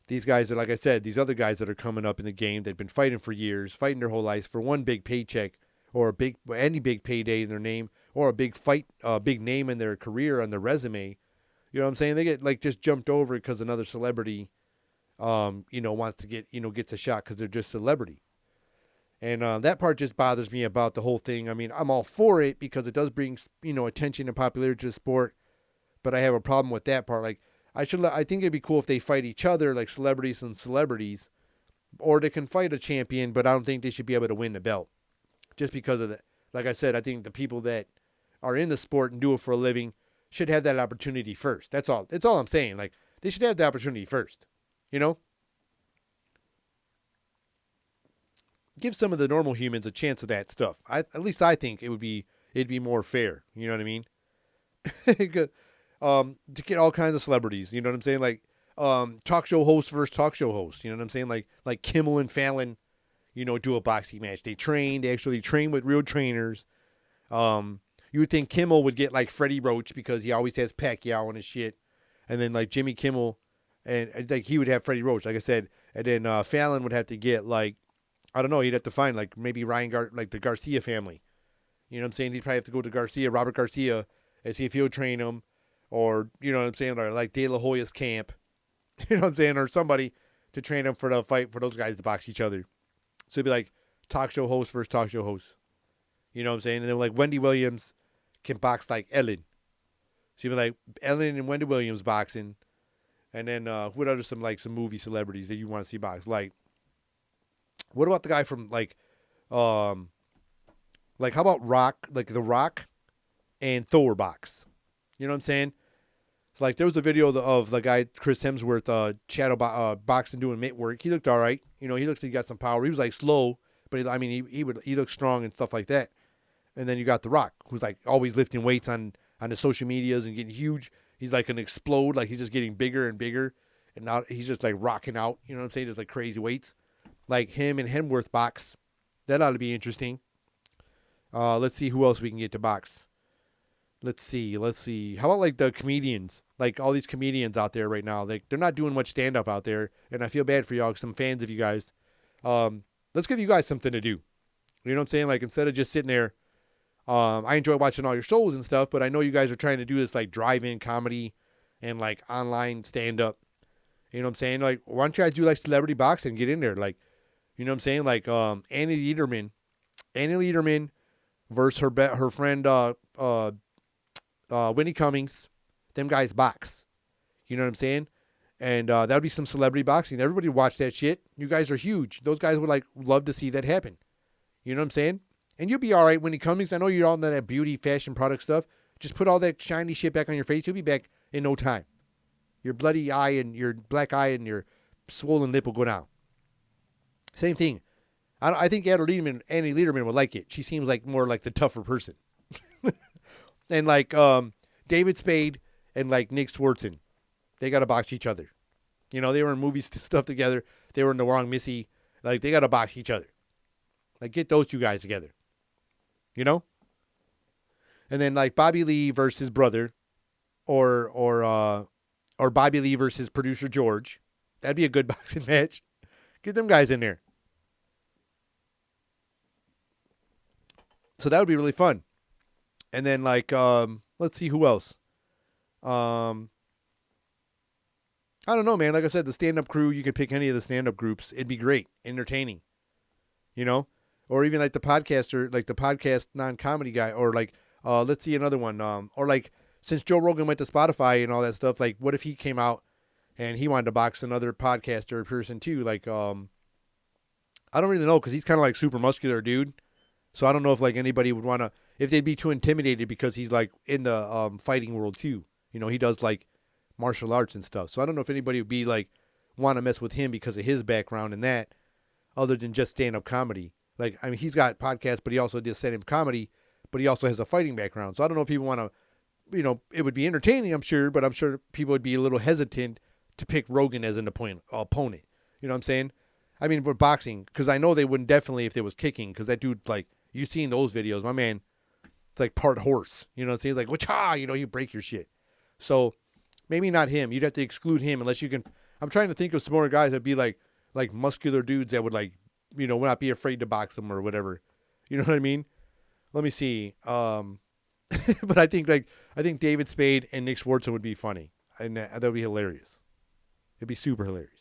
Speaker 1: these guys are, like I said, these other guys that are coming up in the game, they've been fighting for years, fighting their whole lives for one big paycheck or any big payday in their name or a big fight, big name in their career on their resume. You know what I'm saying? They get just jumped over because another celebrity, wants to gets a shot because they're just celebrity. And that part just bothers me about the whole thing. I mean, I'm all for it because it does bring, attention and popularity to the sport. But I have a problem with that part. I think it'd be cool if they fight each other, like celebrities and celebrities. Or they can fight a champion, but I don't think they should be able to win the belt. Just because of that. Like I said, I think the people that are in the sport and do it for a living should have that opportunity first. That's all. That's all I'm saying. They should have the opportunity first. Give some of the normal humans a chance of that stuff. At least I think it'd be more fair. You know what I mean? To get all kinds of celebrities. You know what I'm saying? Talk show host versus talk show host. You know what I'm saying? Like Kimmel and Fallon, do a boxing match. They actually train with real trainers. You would think Kimmel would get like Freddie Roach because he always has Pacquiao on his shit, and then like Jimmy Kimmel, and like he would have Freddie Roach, like I said, and then Fallon would have to get like, I don't know, he'd have to find like maybe like the Garcia family. You know what I'm saying? He'd probably have to go to Garcia, Robert Garcia, and see if he'll train him, or you know what I'm saying, or like De La Hoya's camp, you know what I'm saying, or somebody to train him for the fight for those guys to box each other. So it'd be like talk show host versus talk show host. You know what I'm saying? And then like Wendy Williams can box like Ellen. So you'd be like Ellen and Wendy Williams boxing. And then what are some movie celebrities that you want to see box? Like, what about the guy from like how about Rock, like The Rock and Thor box? You know what I'm saying? So, like there was a video of the guy Chris Hemsworth shadow boxing doing mitt work. He looked all right. You know, he looks like he got some power. He was like slow, but he looked strong and stuff like that. And then you got The Rock, who's like always lifting weights on the social medias and getting huge. He's like gonna explode, like he's just getting bigger and bigger, and now he's just like rocking out. You know what I'm saying? Just like crazy weights, like him and Hemsworth box. That ought to be interesting. Let's see who else we can get to box. Let's see. How about like the comedians? Like all these comedians out there right now, they're not doing much stand up out there, and I feel bad for y'all because I'm fans of you guys. Let's give you guys something to do. You know what I'm saying? Like instead of just sitting there. I enjoy watching all your shows and stuff, but I know you guys are trying to do this like drive-in comedy and like online stand-up. You know what I'm saying? Like, why don't you guys do like celebrity boxing? Get in there, like, you know what I'm saying? Like, Annie Lederman versus her friend Winnie Cummings. Them guys box. You know what I'm saying? And that would be some celebrity boxing. Everybody would watch that shit. You guys are huge. Those guys would like love to see that happen. You know what I'm saying? And you'll be all right when he comes. I know you're all into that beauty, fashion, product stuff. Just put all that shiny shit back on your face. You'll be back in no time. Your bloody eye and your black eye and your swollen lip will go down. Same thing. I think Annie Lederman would like it. She seems like more like the tougher person. And like David Spade and like Nick Swartzen, they got to box each other. You know, they were in movies stuff together. They were in The Wrong Missy. Like, they got to box each other. Like, get those two guys together. You know? And then like Bobby Lee versus his brother, or Bobby Lee versus producer George. That'd be a good boxing match. Get them guys in there. So that would be really fun. And then like let's see who else. I don't know, man. Like I said, the stand-up crew, you could pick any of the stand-up groups. It'd be great, entertaining. You know? Or even like the podcaster, like the podcast non-comedy guy, or like, let's see another one. Or like, since Joe Rogan went to Spotify and all that stuff, like, what if he came out and he wanted to box another podcaster person too? Like, I don't really know because he's kind of like super muscular dude. So I don't know if like anybody would want to, if they'd be too intimidated because he's like in the fighting world too. You know, he does like martial arts and stuff. So I don't know if anybody would be like, want to mess with him because of his background in that, other than just stand-up comedy. Like, I mean, he's got podcasts, but he also did stand-up comedy, but he also has a fighting background. So I don't know if people want to, you know, it would be entertaining, I'm sure, but I'm sure people would be a little hesitant to pick Rogan as an opponent. You know what I'm saying? I mean, for boxing, because I know they wouldn't definitely if there was kicking, because that dude, like, you've seen those videos, my man, it's like part horse. You know what I'm saying? He's like, wha-cha, you know, you break your shit. So maybe not him. You'd have to exclude him unless you can. I'm trying to think of some more guys that'd be like muscular dudes that would like, you know, not be afraid to box them or whatever. You know what I mean? Let me see. But I think David Spade and Nick Swartzen would be funny, and that would be hilarious. It'd be super hilarious.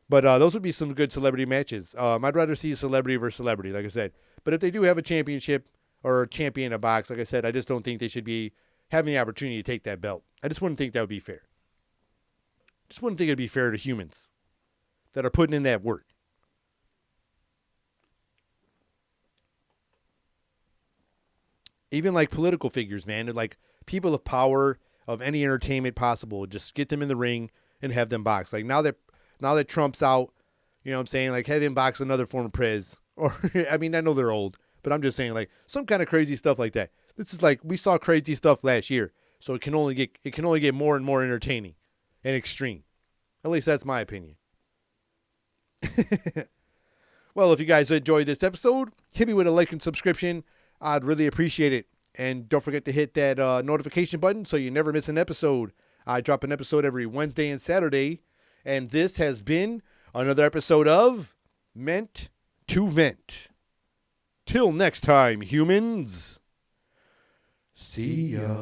Speaker 1: But those would be some good celebrity matches. I'd rather see celebrity versus celebrity, like I said. But if they do have a championship or a champion in a box, like I said, I just don't think they should be having the opportunity to take that belt. I just wouldn't think that would be fair. Just wouldn't think it'd be fair to humans that are putting in that work. Even like political figures, man, like people of power, of any entertainment possible, just get them in the ring and have them box. Like now that Trump's out, you know what I'm saying? Like have him box another former prez. Or I mean, I know they're old, but I'm just saying like some kind of crazy stuff like that. This is like we saw crazy stuff last year, so it can only get more and more entertaining and extreme. At least that's my opinion. Well, if you guys enjoyed this episode, hit me with a like and subscription. I'd really appreciate it. And don't forget to hit that notification button so you never miss an episode. I drop an episode every Wednesday and Saturday. And this has been another episode of Meant to Vent. Till next time, humans. See ya.